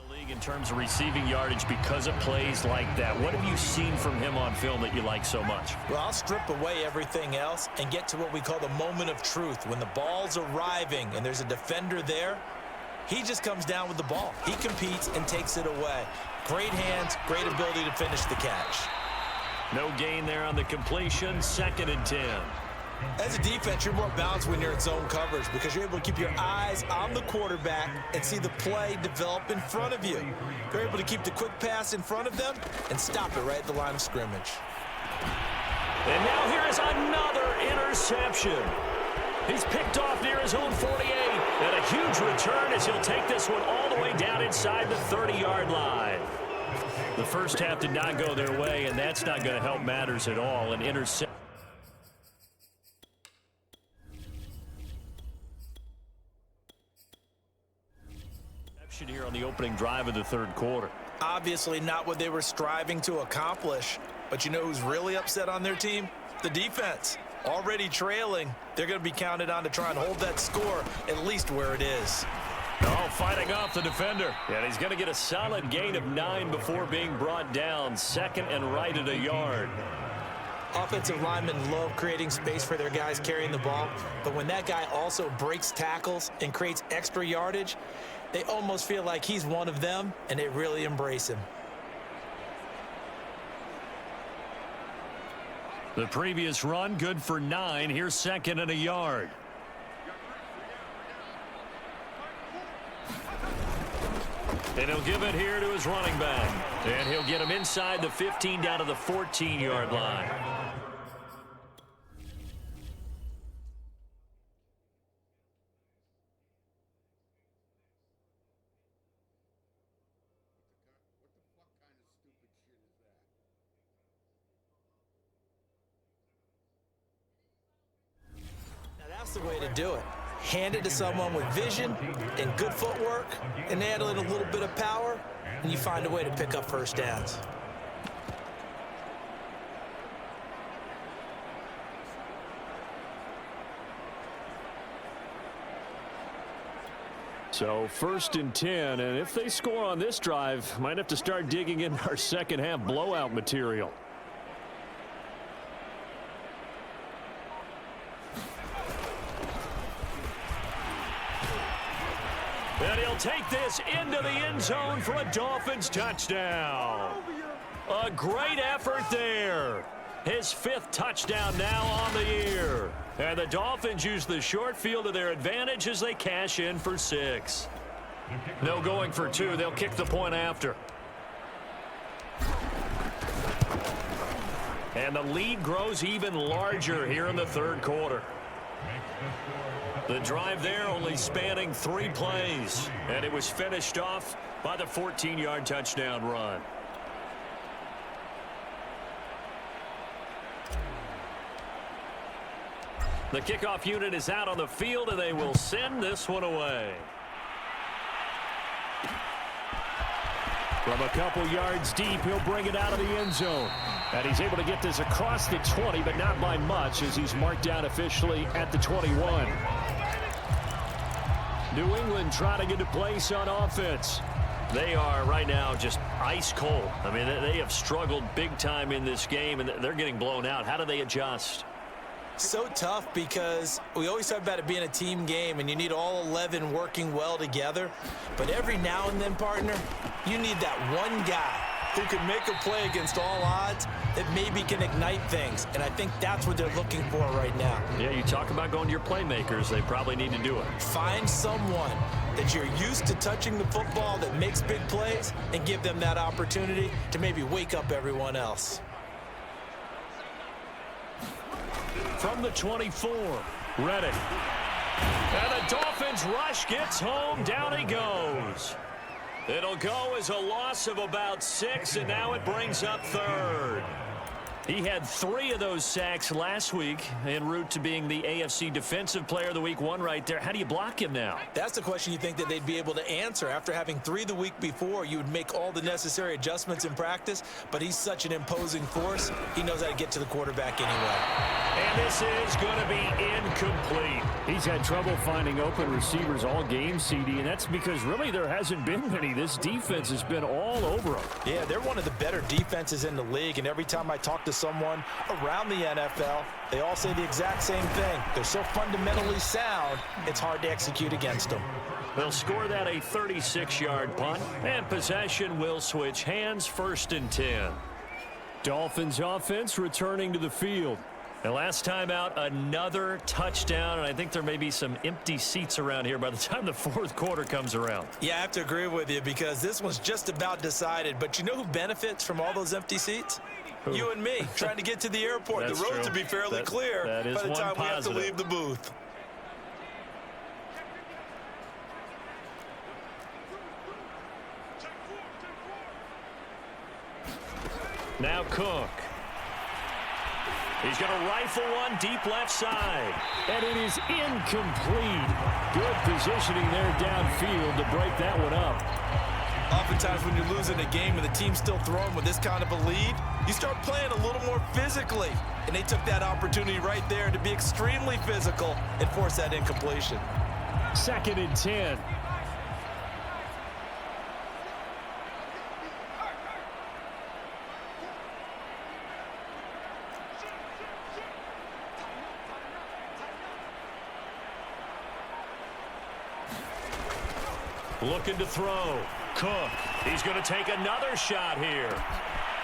B: the league in terms of receiving yardage because of plays like that. What have you seen from him on film that you like so much?
E: Well, I'll strip away everything else and get to what we call the moment of truth. When the ball's arriving and there's a defender there, he just comes down with the ball. He competes and takes it away. Great hands, great ability to finish the catch.
B: No gain there on the completion, 2nd and 10.
E: As a defense, you're more balanced when you're in zone coverage because you're able to keep your eyes on the quarterback and see the play develop in front of you. You're able to keep the quick pass in front of them and stop it right at the line of scrimmage.
B: And now here is another interception. He's picked off near his own 48. And a huge return as he'll take this one all the way down inside the 30-yard line. The first half did not go their way, and that's not going to help matters at all. An interception here on the opening drive of the third quarter.
E: Obviously not what they were striving to accomplish, but you know who's really upset on their team? The defense. Already trailing, they're going to be counted on to try and hold that score at least where it is.
B: Oh, fighting off the defender. And he's going to get a solid gain of 9 before being brought down. 2nd and right at a yard.
E: Offensive linemen love creating space for their guys carrying the ball, but when that guy also breaks tackles and creates extra yardage, they almost feel like he's one of them, and they really embrace him.
B: The previous run, good for 9. Here's 2nd and a yard. And he'll give it here to his running back. And he'll get him inside the 15 down to the 14-yard line.
F: What the fuck kind of stupid shit is that?
E: Now that's the way to do it. Hand it to someone with vision and good footwork, and add in a little bit of power, and you find a way to pick up first downs.
B: So 1st and 10, and if they score on this drive, might have to start digging in our second half blowout material. And he'll take this into the end zone for a Dolphins touchdown. A great effort there. His 5th touchdown now on the year. And the Dolphins use the short field to their advantage as they cash in for 6. No going for 2. They'll kick the point after. And the lead grows even larger here in the third quarter. The drive there only spanning 3 plays. And it was finished off by the 14-yard touchdown run. The kickoff unit is out on the field, and they will send this one away. From a couple yards deep, he'll bring it out of the end zone. And he's able to get this across the 20, but not by much, as he's marked down officially at the 21. New England trying to get a place on offense. They are right now just ice cold. I mean, they have struggled big time in this game, and they're getting blown out. How do they adjust?
E: So tough because we always talk about it being a team game and you need all 11 working well together. But every now and then, partner, you need that one guy who can make a play against all odds that maybe can ignite things. And I think that's what they're looking for right now.
D: Yeah, you talk about going to your playmakers. They probably need to do it.
E: Find someone that you're used to touching the football that makes big plays and give them that opportunity to maybe wake up everyone else.
D: From the 24, Reddick. And the Dolphins rush gets home. Down he goes. It'll go as a loss of about 6, and now it brings up third. He had 3 of those sacks last week en route to being the AFC Defensive Player of the Week 1 right there. How do you block him now?
E: That's the question you think that they'd be able to answer. After having 3 the week before, you would make all the necessary adjustments in practice, but he's such an imposing force, he knows how to get to the quarterback anyway.
D: And this is going to be incomplete. He's had trouble finding open receivers all game, CD, and that's because really there hasn't been many. This defense has been all over him.
E: Yeah, they're one of the better defenses in the league, and every time I talk to someone around the NFL, they all say the exact same thing. They're so fundamentally sound, it's hard to execute against them.
D: They'll score that a 36-yard punt, and possession will switch hands, 1st and 10. Dolphins offense returning to the field. And last time out, another touchdown, and I think there may be some empty seats around here by the time the 4th quarter comes around.
E: Yeah, I have to agree with you because this one's just about decided. But you know who benefits from all those empty seats?
D: Who?
E: You and me, trying to get to the airport. The
D: That's
E: roads
D: true.
E: will be fairly clear
D: that is
E: by the
D: one
E: time we have to
D: positive.
E: leave the booth.
D: Now Cook. He's going to rifle one deep left side. And it is incomplete. Good positioning there downfield to break that one up.
E: Oftentimes when you're losing a game and the team's still throwing with this kind of a lead, you start playing a little more physically. And they took that opportunity right there to be extremely physical and force that incompletion.
D: 2nd and 10. Looking to throw. Cook. He's going to take another shot here.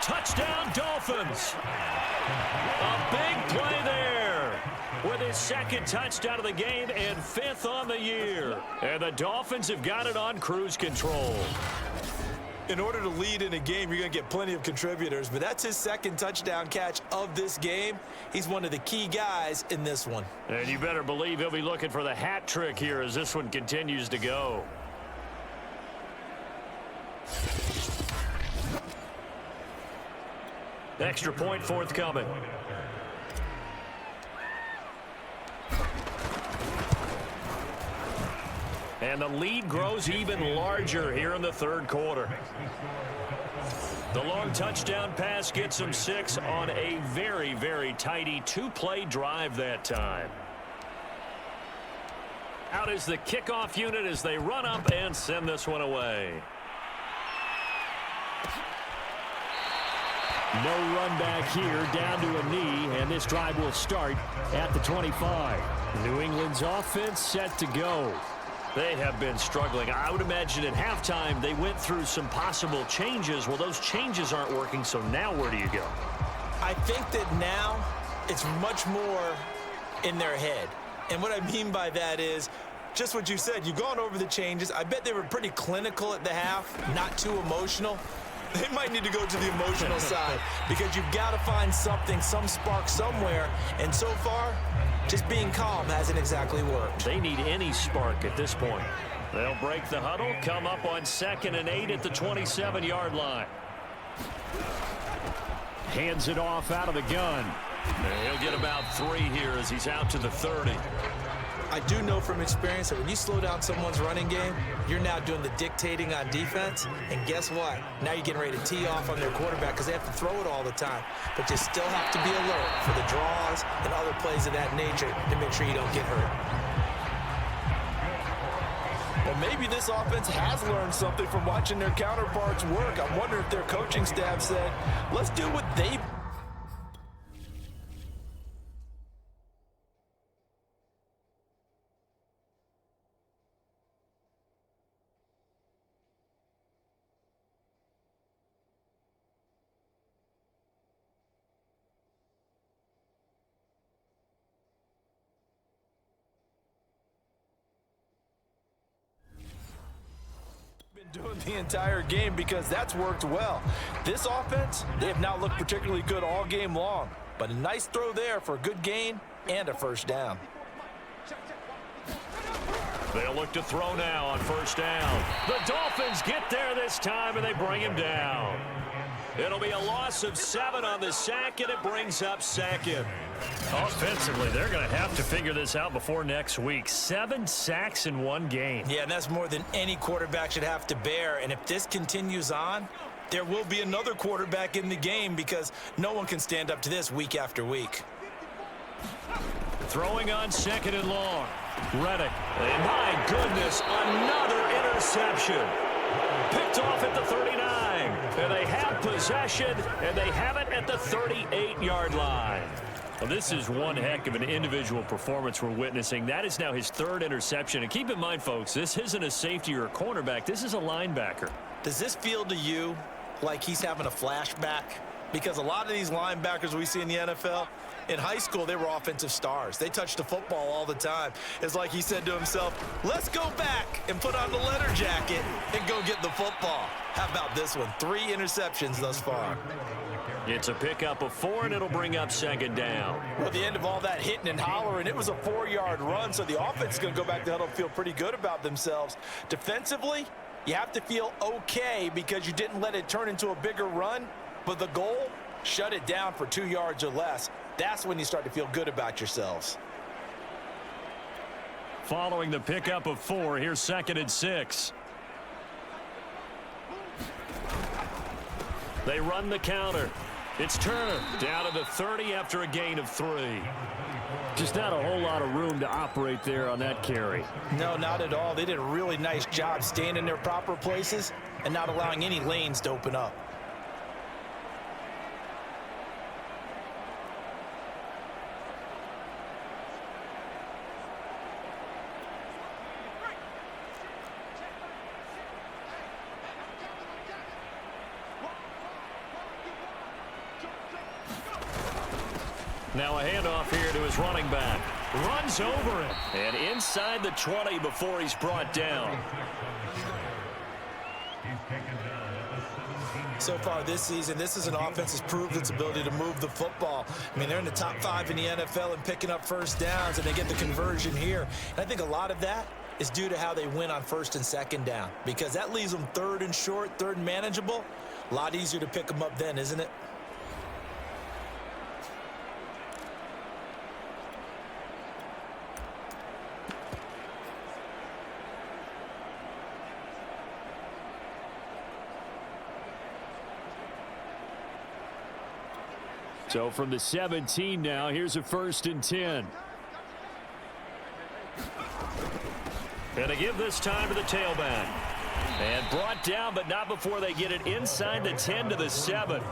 D: Touchdown, Dolphins. A big play there with his 2nd touchdown of the game and 5th on the year. And the Dolphins have got it on cruise control.
E: In order to lead in a game, you're going to get plenty of contributors, but that's his 2nd touchdown catch of this game. He's one of the key guys in this one.
D: And you better believe he'll be looking for the hat trick here as this one continues to go. Extra point forthcoming. And the lead grows even larger here in the 3rd quarter. The long touchdown pass gets them 6 on a very, very tidy 2-play drive that time. Out is the kickoff unit as they run up and send this one away. No run back here, down to a knee, and this drive will start at the 25. New England's offense set to go. They have been struggling. I would imagine at halftime they went through some possible changes. Well, those changes aren't working, so now where do you go?
E: I think that now it's much more in their head. And what I mean by that is just what you said. You've gone over the changes. I bet they were pretty clinical at the half, not too emotional. They might need to go to the emotional side because you've got to find something, some spark somewhere. And so far, just being calm hasn't exactly worked.
D: They need any spark at this point. They'll break the huddle, come up on 2nd and 8 at the 27-yard line. Hands it off out of the gun. And he'll get about 3 here as he's out to the 30.
E: I do know from experience that when you slow down someone's running game, you're now doing the dictating on defense. And guess what? Now you're getting ready to tee off on their quarterback because they have to throw it all the time. But you still have to be alert for the draws and other plays of that nature to make sure you don't get hurt. Well, maybe this offense has learned something from watching their counterparts work. I wonder if their coaching staff said, let's do what they doing the entire game because that's worked well. This offense, they have not looked particularly good all game long, but a nice throw there for a good gain and a first down.
B: They'll look to throw now on first down. The Dolphins get there this time, and they bring him down. It'll be a loss of 7 on the sack, and it brings up second.
D: Offensively, they're going to have to figure this out before next week. 7 sacks in one game.
E: Yeah, and that's more than any quarterback should have to bear. And if this continues on, there will be another quarterback in the game because no one can stand up to this week after week.
B: Throwing on second and long. Reddick. And my goodness, another interception. Picked off at the 39. And they have possession, and they have it at the 38-yard line.
D: Well, this is one heck of an individual performance we're witnessing. That is now his 3rd interception. And keep in mind, folks, this isn't a safety or a cornerback. This is a linebacker.
E: Does this feel to you like he's having a flashback? Because a lot of these linebackers we see in the NFL, in high school, they were offensive stars. They touched the football all the time. It's like he said to himself, let's go back and put on the leather jacket and go get the football. How about this one? 3 interceptions thus far.
B: It's a pickup of 4, and it'll bring up second down.
E: Well, at the end of all that hitting and hollering, it was a 4-yard run, so the offense is going to go back to the huddle and feel pretty good about themselves. Defensively, you have to feel okay because you didn't let it turn into a bigger run, but the goal, shut it down for 2 yards or less. That's when you start to feel good about yourselves.
D: Following the pickup of 4, here's 2nd and 6.
B: They run the counter. It's Turner down to the 30 after a gain of 3.
D: Just not a whole lot of room to operate there on that carry.
E: No, not at all. They did a really nice job staying in their proper places and not allowing any lanes to open up.
B: Now a handoff here to his running back. Runs over him. And inside the 20 before he's brought down.
E: So far this season, this is an offense that's proved its ability to move the football. I mean, they're in the top 5 in the NFL in picking up first downs, and they get the conversion here. And I think a lot of that is due to how they win on 1st and 2nd down, because that leaves them 3rd and short, 3rd and manageable. A lot easier to pick them up then, isn't it?
D: So from the 17 now, here's a 1st and 10.
B: And to give this time to the tailback. And brought down, but not before they get it inside the 10 to the 7.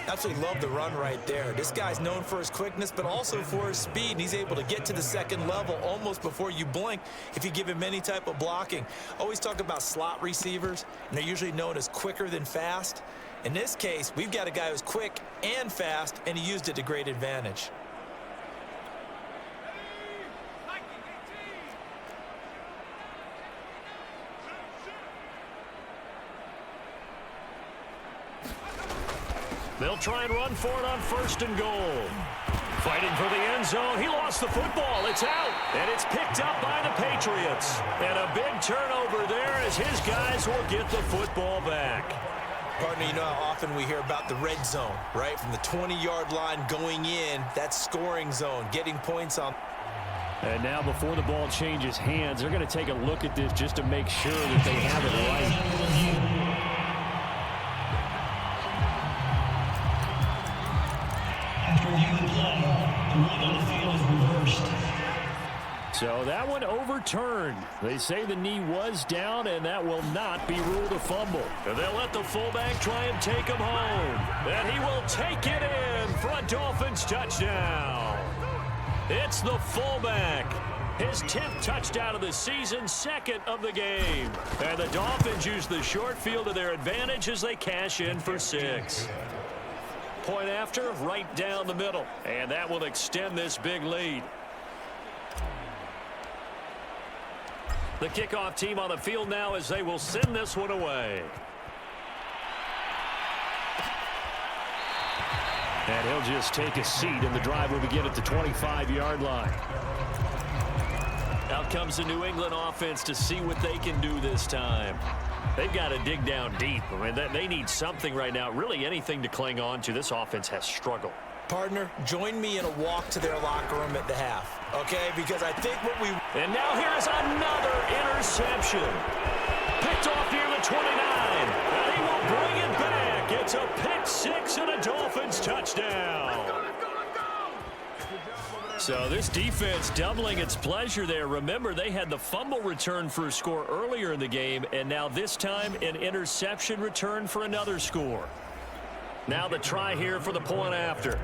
E: Absolutely love the run right there. This guy's known for his quickness, but also for his speed. And he's able to get to the 2nd level almost before you blink if you give him any type of blocking. Always talk about slot receivers, and they're usually known as quicker than fast. In this case, we've got a guy who's quick and fast, and he used it to great advantage.
B: They'll try and run for it on 1st and goal. Fighting for the end zone. He lost the football. It's out. And it's picked up by the Patriots. And a big turnover there as his guys will get the football back.
E: Partner, you know how often we hear about the red zone, right? From the 20-yard line going in, that's scoring zone, getting points on.
D: And now before the ball changes hands, they're going to take a look at this just to make sure that they have it right.
H: After reviewing the play, the rule on the field is reversed.
D: So that one overturned. They say the knee was down, and that will not be ruled a fumble.
B: And they'll let the fullback try and take him home. And he will take it in for a Dolphins touchdown. It's the fullback. His 10th touchdown of the season, 2nd of the game. And the Dolphins use the short field to their advantage as they cash in for 6. Point after, right down the middle. And that will extend this big lead. The kickoff team on the field now as they will send this one away. And he'll just take a seat, and the drive will begin at the 25-yard line. Out comes the New England offense to see what they can do this time. They've got to dig down deep. I mean, they need something right now, really anything to cling on to. This offense has struggled.
C: Partner, join me in a walk to their locker room at the half, okay? Because I think what we...
B: And now here's another interception. Picked off near the 29. And he will bring it back. It's a pick six and a Dolphins touchdown. So this defense doubling its pleasure there. Remember, they had the fumble return for a score earlier in the game, and now this time an interception return for another score. Now the try here for the point after.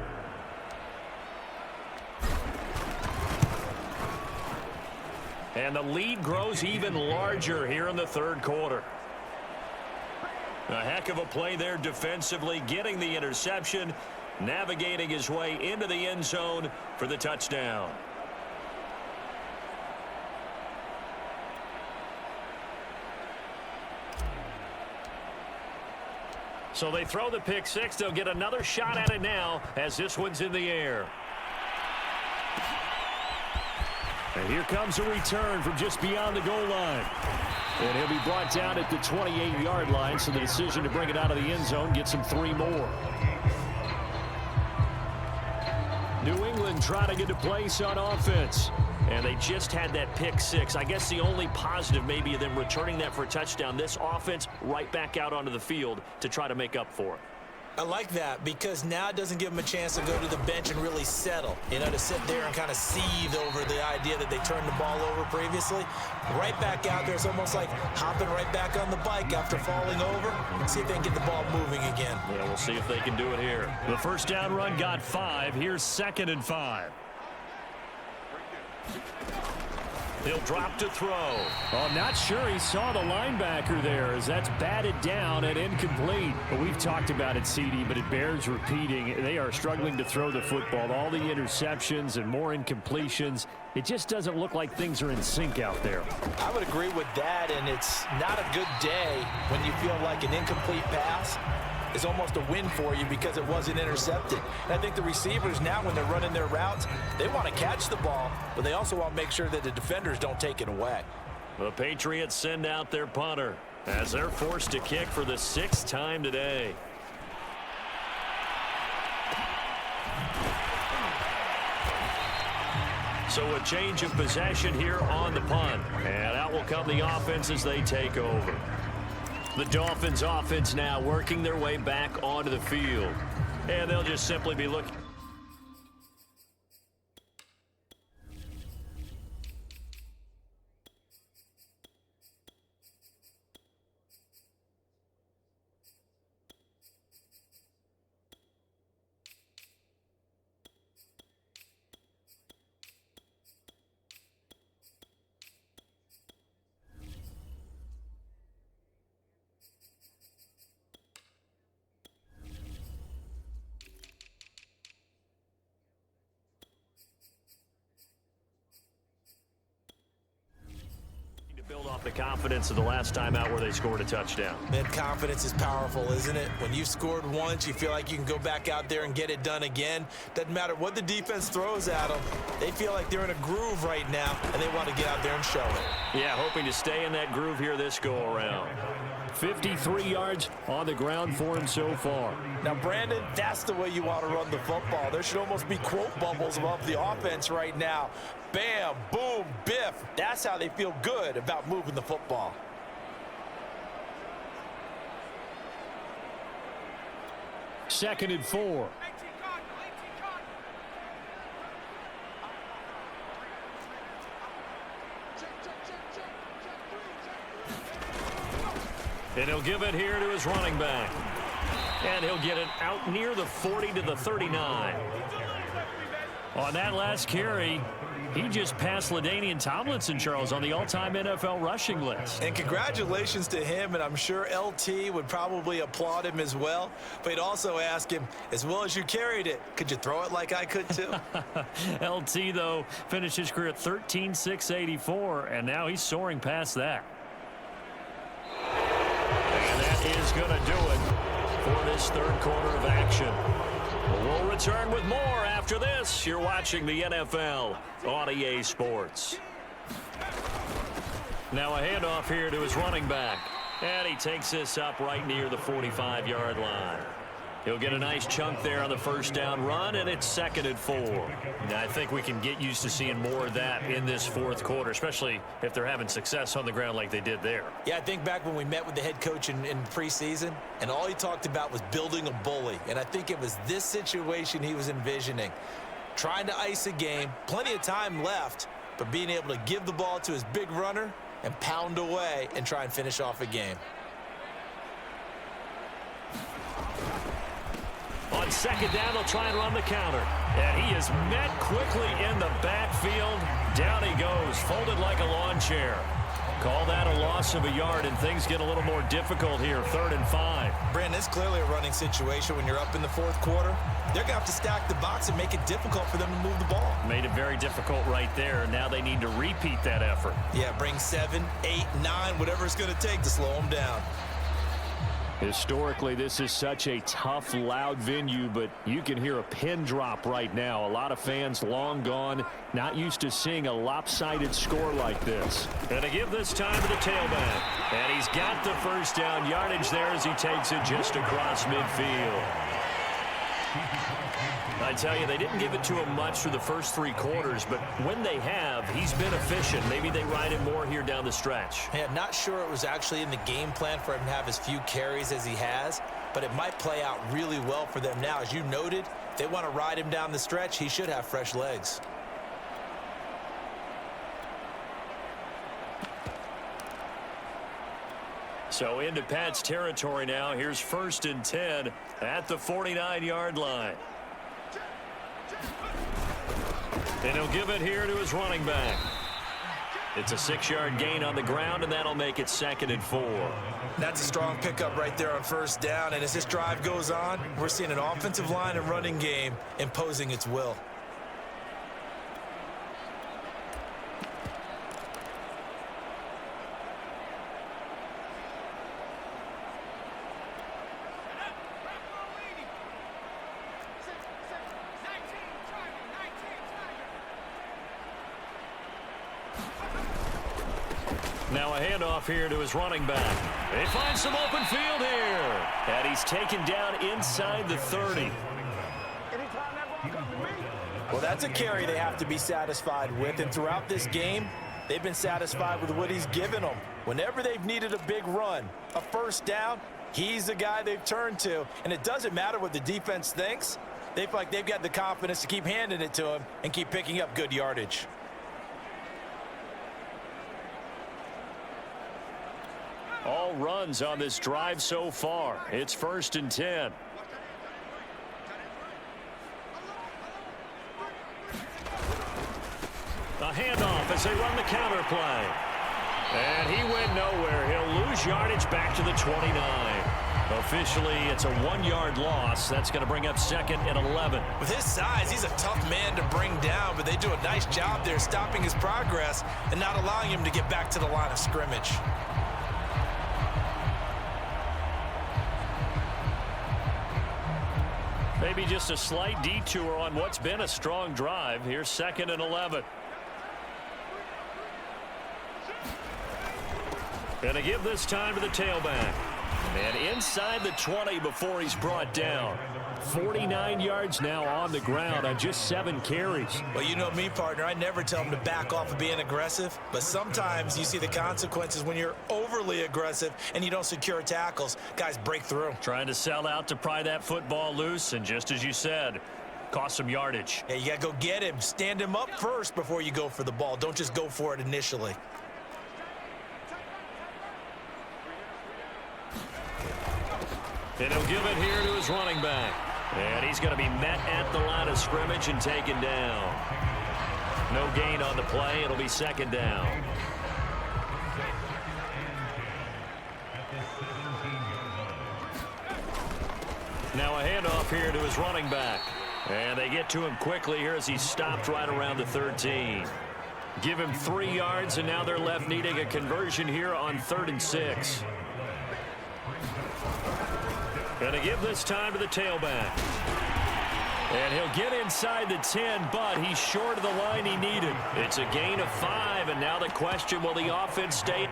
B: And the lead grows even larger here in the third quarter. A heck of a play there defensively, getting the interception, navigating his way into the end zone for the touchdown. So they throw the pick six. They'll get another shot at it now as this one's in the air. And here comes a return from just beyond the goal line. And he'll be brought down at the 28-yard line, so the decision to bring it out of the end zone gets him 3 more. New England trying to get a place on offense. And they just had that pick six. I guess the only positive maybe of them returning that for a touchdown. This offense right back out onto the field to try to make up for it.
C: I like that because now it doesn't give them a chance to go to the bench and really settle. You know, to sit there and kind of seethe over the idea that they turned the ball over previously. Right back out there, it's almost like hopping right back on the bike after falling over. See if they can get the ball moving again.
B: Yeah, we'll see if they can do it here. The first down run got 5. Here's 2nd and 5. He'll drop to throw.
D: Oh, I'm not sure he saw the linebacker there as that's batted down and incomplete. But we've talked about it, CD, but it bears repeating. They are struggling to throw the football. All the interceptions and more incompletions. It just doesn't look like things are in sync out there.
C: I would agree with that, and it's not a good day when you feel like an incomplete pass is almost a win for you because it wasn't intercepted. And I think the receivers now, when they're running their routes, they want to catch the ball, but they also want to make sure that the defenders don't take it away.
B: The Patriots send out their punter as they're forced to kick for the 6th time today. So a change of possession here on the punt. And out will come the offense as they take over. The Dolphins offense now working their way back onto the field. And they'll just simply be looking. Build off the confidence of the last time out where they scored a touchdown.
C: Man, confidence is powerful, isn't it? When you've scored once, you feel like you can go back out there and get it done again. Doesn't matter what the defense throws at them. They feel like they're in a groove right now, and they want to get out there and show it.
B: Yeah, hoping to stay in that groove here this go-around. 53 yards on the ground for him so far.
C: Now, Brandon, that's the way you want to run the football. There should almost be quote bubbles above the offense right now. Bam, boom, biff. That's how they feel good about moving the football.
D: Second and 4.
B: And he'll give it here to his running back. And he'll get it out near the 40 to the 39.
D: On that last carry, he just passed LaDainian Tomlinson, Charles, on the all-time NFL rushing list.
E: And congratulations to him, and I'm sure LT would probably applaud him as well. But he'd also ask him, as well as you carried it, could you throw it like I could too?
D: LT, though, finished his career at 13,684, and now he's soaring past that. And that is going to do it for this third quarter of action. We'll return with more after this. You're watching the NFL on EA Sports. Now a handoff here to his running back. And he takes this up right near the 45-yard line. He'll get a nice chunk there on the first down run, and it's 2nd and 4. Now, I think we can get used to seeing more of that in this fourth quarter, especially if they're having success on the ground like they did there.
E: Yeah, I think back when we met with the head coach in preseason, and all he talked about was building a bully. And I think it was this situation he was envisioning. Trying to ice a game, plenty of time left, but being able to give the ball to his big runner and pound away and try and finish off a game.
D: On 2nd down, they'll try and run the counter. And he is met quickly in the backfield. Down he goes, folded like a lawn chair. Call that a loss of a yard, and things get a little more difficult here. 3rd and 5.
E: Brandon, it's clearly a running situation when you're up in the fourth quarter. They're going to have to stack the box and make it difficult for them to move the ball.
D: Made it very difficult right there. Now they need to repeat that effort.
E: Yeah, bring 7, 8, 9, whatever it's going to take to slow them down.
D: Historically, this is such a tough, loud venue, but you can hear a pin drop right now. A lot of fans long gone, not used to seeing a lopsided score like this. And to give this time to the tailback. And he's got the first down yardage there as he takes it just across midfield. I tell you, they didn't give it to him much through the first 3 quarters, but when they have, he's been efficient. Maybe they ride him more here down the stretch.
E: Yeah, not sure it was actually in the game plan for him to have as few carries as he has, but it might play out really well for them now. As you noted, if they want to ride him down the stretch, he should have fresh legs.
D: So into Pat's territory now. Here's 1st and 10 at the 49-yard line. And he'll give it here to his running back. It's a 6-yard gain on the ground, and that'll make it 2nd and 4.
E: That's a strong pickup right there on first down, and as this drive goes on, we're seeing an offensive line and running game imposing its will.
D: Now a handoff here to his running back. They find some open field here. And he's taken down inside the 30.
E: Well, that's a carry they have to be satisfied with. And throughout this game, they've been satisfied with what he's given them. Whenever they've needed a big run, a first down, he's the guy they've turned to. And it doesn't matter what the defense thinks. They feel like they've got the confidence to keep handing it to him and keep picking up good yardage.
D: All runs on this drive so far. It's 1st and 10. A handoff as they run the counter play. And he went nowhere. He'll lose yardage back to the 29. Officially, it's a 1-yard loss. That's going to bring up 2nd and 11.
E: With his size, he's a tough man to bring down, but they do a nice job there stopping his progress and not allowing him to get back to the line of scrimmage.
D: Maybe just a slight detour on what's been a strong drive. Here's 2nd and 11. And to give this time to the tailback. And inside the 20 before he's brought down. 49 yards now on the ground on just 7 carries.
E: Well, you know me, partner. I never tell them to back off of being aggressive. But sometimes you see the consequences when you're overly aggressive and you don't secure tackles. Guys break through.
D: Trying to sell out to pry that football loose. And just as you said, cost some yardage.
E: Yeah, you got to go get him. Stand him up first before you go for the ball. Don't just go for it initially.
D: And he'll give it here to his running back.
B: And he's going to be met at the line of scrimmage and taken down. No gain on the play. It'll be second down. Now a handoff here to his running back. And they get to him quickly here as he stopped right around the 13. Give him 3 yards, and now they're left needing a conversion here on 3rd and 6. Going to give this time to the tailback. And he'll get inside the 10, but he's short of the line he needed. It's a gain of 5, and now the question, will the offense stay?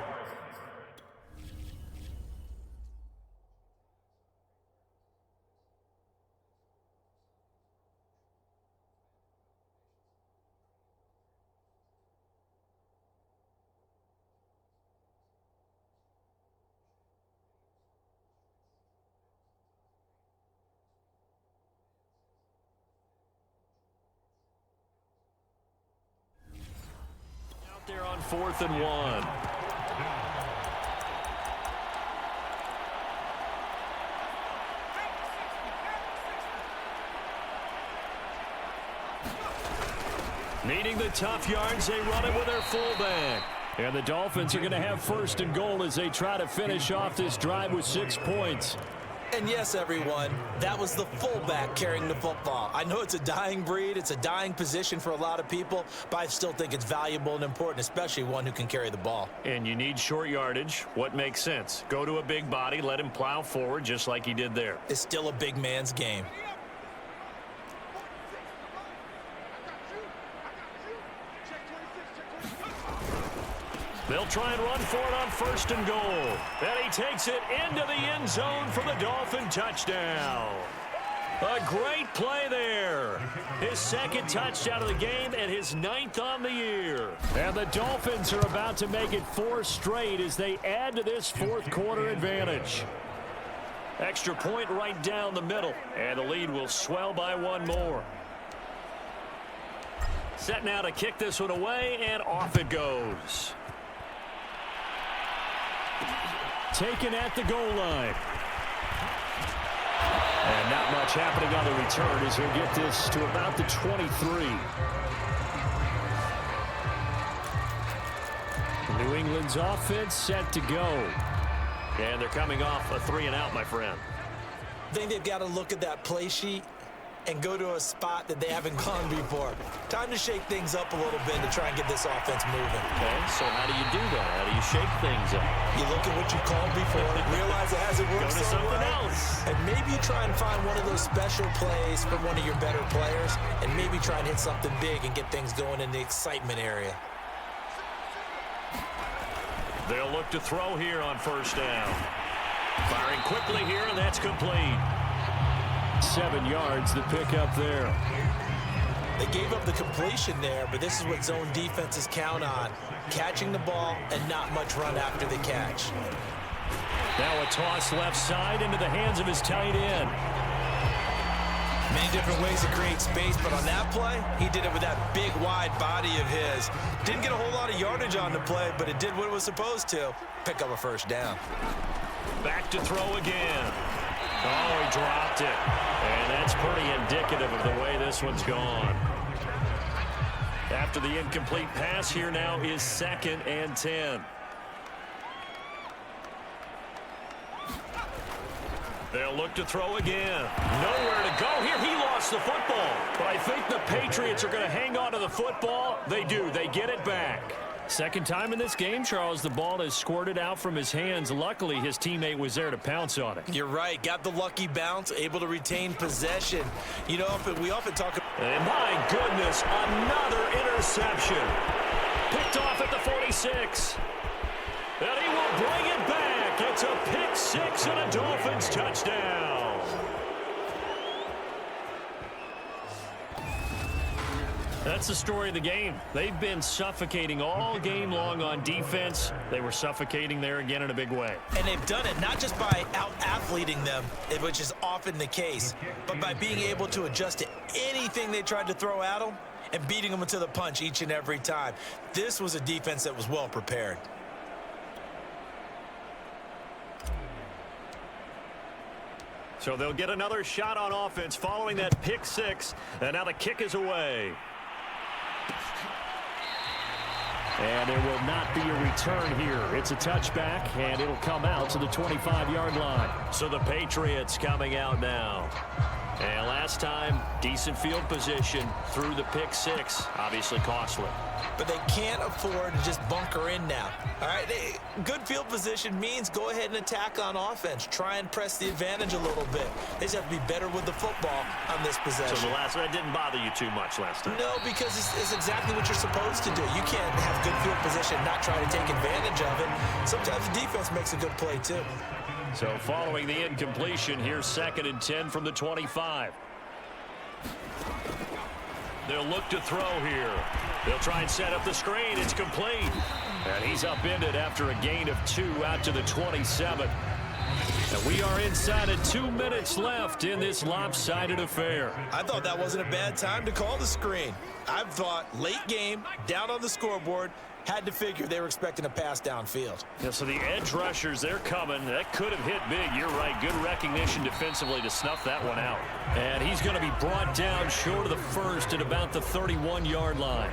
B: There on 4th and 1. Needing the tough yards, they run it with their fullback. And the Dolphins are going to have 1st and goal as they try to finish off this drive with 6 points.
C: And yes, everyone, that was the fullback carrying the football. I know it's a dying breed, it's a dying position for a lot of people, but I still think it's valuable and important, especially one who can carry the ball.
B: And you need short yardage. What makes sense? Go to a big body, let him plow forward just like he did there.
C: It's still a big man's game.
B: They'll try and run for it on 1st and goal. And he takes it into the end zone for the Dolphin touchdown. A great play there. His 2nd touchdown of the game and his 9th on the year.
D: And the Dolphins are about to make it 4 straight as they add to this 4th quarter advantage.
B: Extra point right down the middle. And the lead will swell by 1 more. Set now to kick this one away, and off it goes.
D: Taken at the goal line. And not much happening on the return as he'll get this to about the 23. New England's offense set to go.
B: And they're coming off a 3-and-out, my friend.
C: I think they've got to look at that play sheet and go to a spot that they haven't gone before. Time to shake things up a little bit to try and get this offense moving.
B: Okay, so how do you do that? How do you shake things up?
C: You look at what you called before, realize it hasn't worked
B: Go to
C: so
B: something
C: well,
B: else.
C: and maybe you try and find one of those special plays from one of your better players, and maybe try and hit something big and get things going in the excitement area.
B: They'll look to throw here on 1st down. Firing quickly here, and that's complete.
D: 7 yards the pick up there.
C: They gave up the completion there, but this is what zone defenses count on. Catching the ball and not much run after the catch.
D: Now a toss left side into the hands of his tight end.
C: Many different ways to create space, but on that play, he did it with that big, wide body of his. Didn't get a whole lot of yardage on the play, but it did what it was supposed to. Pick up a 1st down.
B: Back to throw again. Oh, he dropped it. And that's pretty indicative of the way this one's gone. After the incomplete pass, here now is 2nd and 10. They'll look to throw again. Nowhere to go here. He lost the football. But I think the Patriots are going to hang on to the football. They do. They get it back.
D: Second time in this game, Charles, the ball has squirted out from his hands. Luckily, his teammate was there to pounce on it.
C: You're right. Got the lucky bounce, able to retain possession. You know, we often talk about...
B: And my goodness, another interception. Picked off at the 46. And he will bring it back. It's a pick 6 and a Dolphins touchdown.
D: That's the story of the game. They've been suffocating all game long on defense. They were suffocating there again in a big way.
C: And they've done it not just by out-athleting them, which is often the case, but by being able to adjust to anything they tried to throw at them and beating them to the punch each and every time. This was a defense that was well prepared.
B: So they'll get another shot on offense following that pick six. And now the kick is away.
D: And there will not be a return here. It's a touchback, and it'll come out to the 25-yard line.
B: So the Patriots coming out now. And last time, decent field position through the pick six. Obviously costly.
C: But they can't afford to just bunker in now. All right, good field position means go ahead and attack on offense. Try and press the advantage a little bit. They just have to be better with the football on this possession.
B: So that didn't bother you too much last time?
C: No, because it's exactly what you're supposed to do. You can't have good field position and not try to take advantage of it. Sometimes the defense makes a good play, too.
B: So following the incompletion, here's 2nd and 10 from the 25. They'll look to throw here. They'll try and set up the screen. It's complete. And he's upended after a gain of 2 out to the 27. And we are inside of 2 minutes left in this lopsided affair.
C: I thought that wasn't a bad time to call the screen. I thought late game, down on the scoreboard, had to figure they were expecting a pass downfield.
B: Yeah, so the edge rushers, they're coming. That could have hit big. You're right. Good recognition defensively to snuff that one out.
D: And he's going to be brought down short of the first at about the 31-yard line.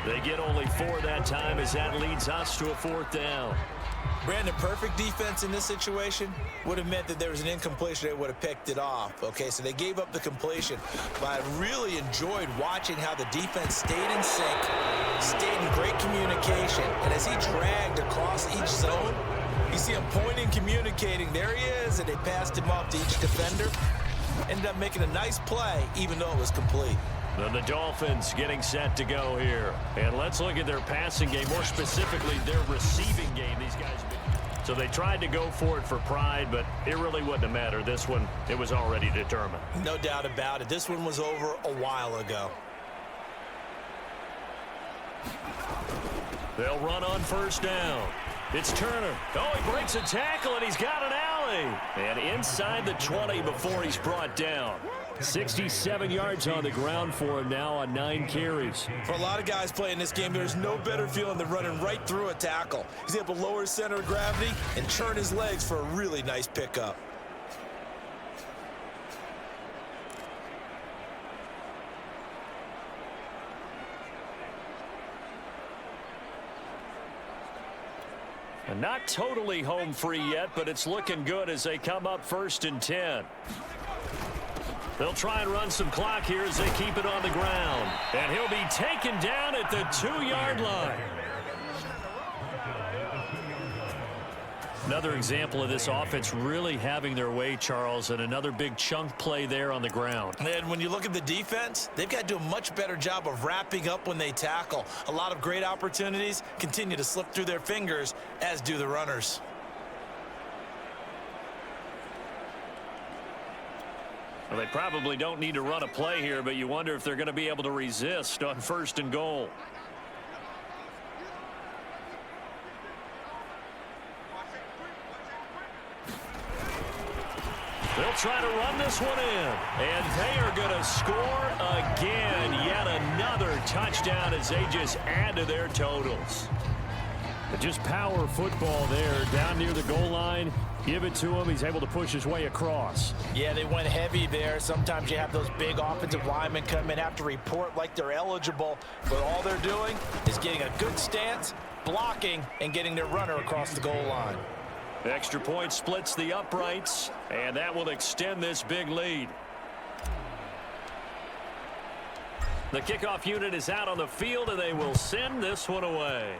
B: They get only 4 that time as that leads us to a 4th down.
C: Brandon, perfect defense in this situation would have meant that there was an incompletion. They would have picked it off. Okay, so they gave up the completion. But I really enjoyed watching how the defense stayed in sync, stayed in great communication. And as he dragged across each zone, you see him pointing, communicating. There he is, and they passed him off to each defender. Ended up making a nice play, even though it was complete.
B: Then the Dolphins getting set to go here. And let's look at their passing game, more specifically their receiving game. These guys, so they tried to go for it for pride, but it really wouldn't have mattered. This one, it was already determined.
C: No doubt about it. This one was over a while ago.
B: They'll run on 1st down. It's Turner. Oh, he breaks a tackle, and he's got an alley. And inside the 20 before he's brought down.
D: 67 yards on the ground for him now on 9 carries.
C: For a lot of guys playing this game, there's no better feeling than running right through a tackle. He's able to lower his center of gravity and turn his legs for a really nice pickup.
B: And not totally home free yet, but it's looking good as they come up 1st and 10. They'll try and run some clock here as they keep it on the ground. And he'll be taken down at the 2-yard line.
D: Another example of this offense really having their way, Charles, and another big chunk play there on the ground.
C: And when you look at the defense, they've got to do a much better job of wrapping up when they tackle. A lot of great opportunities continue to slip through their fingers, as do the runners.
B: Well, they probably don't need to run a play here, but you wonder if they're going to be able to resist on 1st and goal. They'll try to run this one in. And they are going to score again. Yet another touchdown as they just add to their totals.
D: But just power football there down near the goal line. Give it to him. He's able to push his way across.
C: Yeah, they went heavy there. Sometimes you have those big offensive linemen come in, have to report like they're eligible. But all they're doing is getting a good stance, blocking, and getting their runner across the goal line.
B: Extra point splits the uprights, and that will extend this big lead. The kickoff unit is out on the field, and they will send this one away.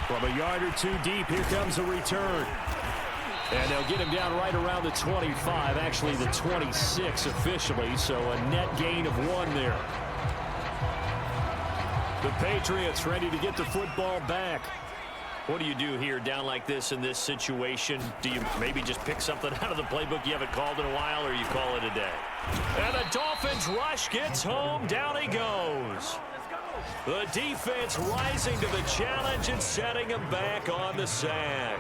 D: From a yard or 2 deep, here comes a return. And they'll get him down right around the 25, actually the 26 officially, so a net gain of 1 there. The Patriots ready to get the football back.
B: What do you do here down like this in this situation? Do you maybe just pick something out of the playbook you haven't called in a while, or you call it a day? And the Dolphins rush gets home. Down he goes. The defense rising to the challenge and setting him back on the sack.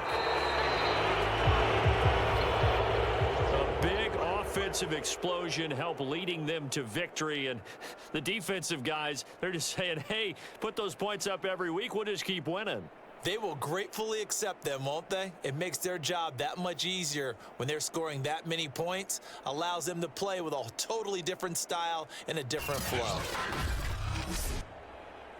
B: A big offensive explosion helped leading them to victory. And the defensive guys, they're just saying, hey, put those points up every week. We'll just keep winning.
C: They will gratefully accept them, won't they? It makes their job that much easier when they're scoring that many points, allows them to play with a totally different style and a different flow.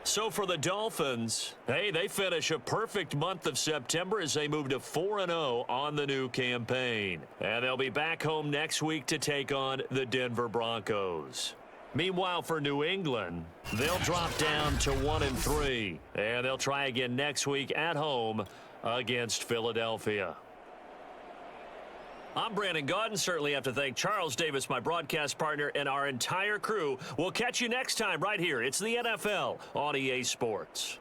B: So for the Dolphins, hey, they finish a perfect month of September as they move to 4-0 on the new campaign. And they'll be back home next week to take on the Denver Broncos. Meanwhile, for New England, they'll drop down to 1-3, and they'll try again next week at home against Philadelphia. I'm Brandon Gaudin. Certainly have to thank Charles Davis, my broadcast partner, and our entire crew. We'll catch you next time right here. It's the NFL on EA Sports.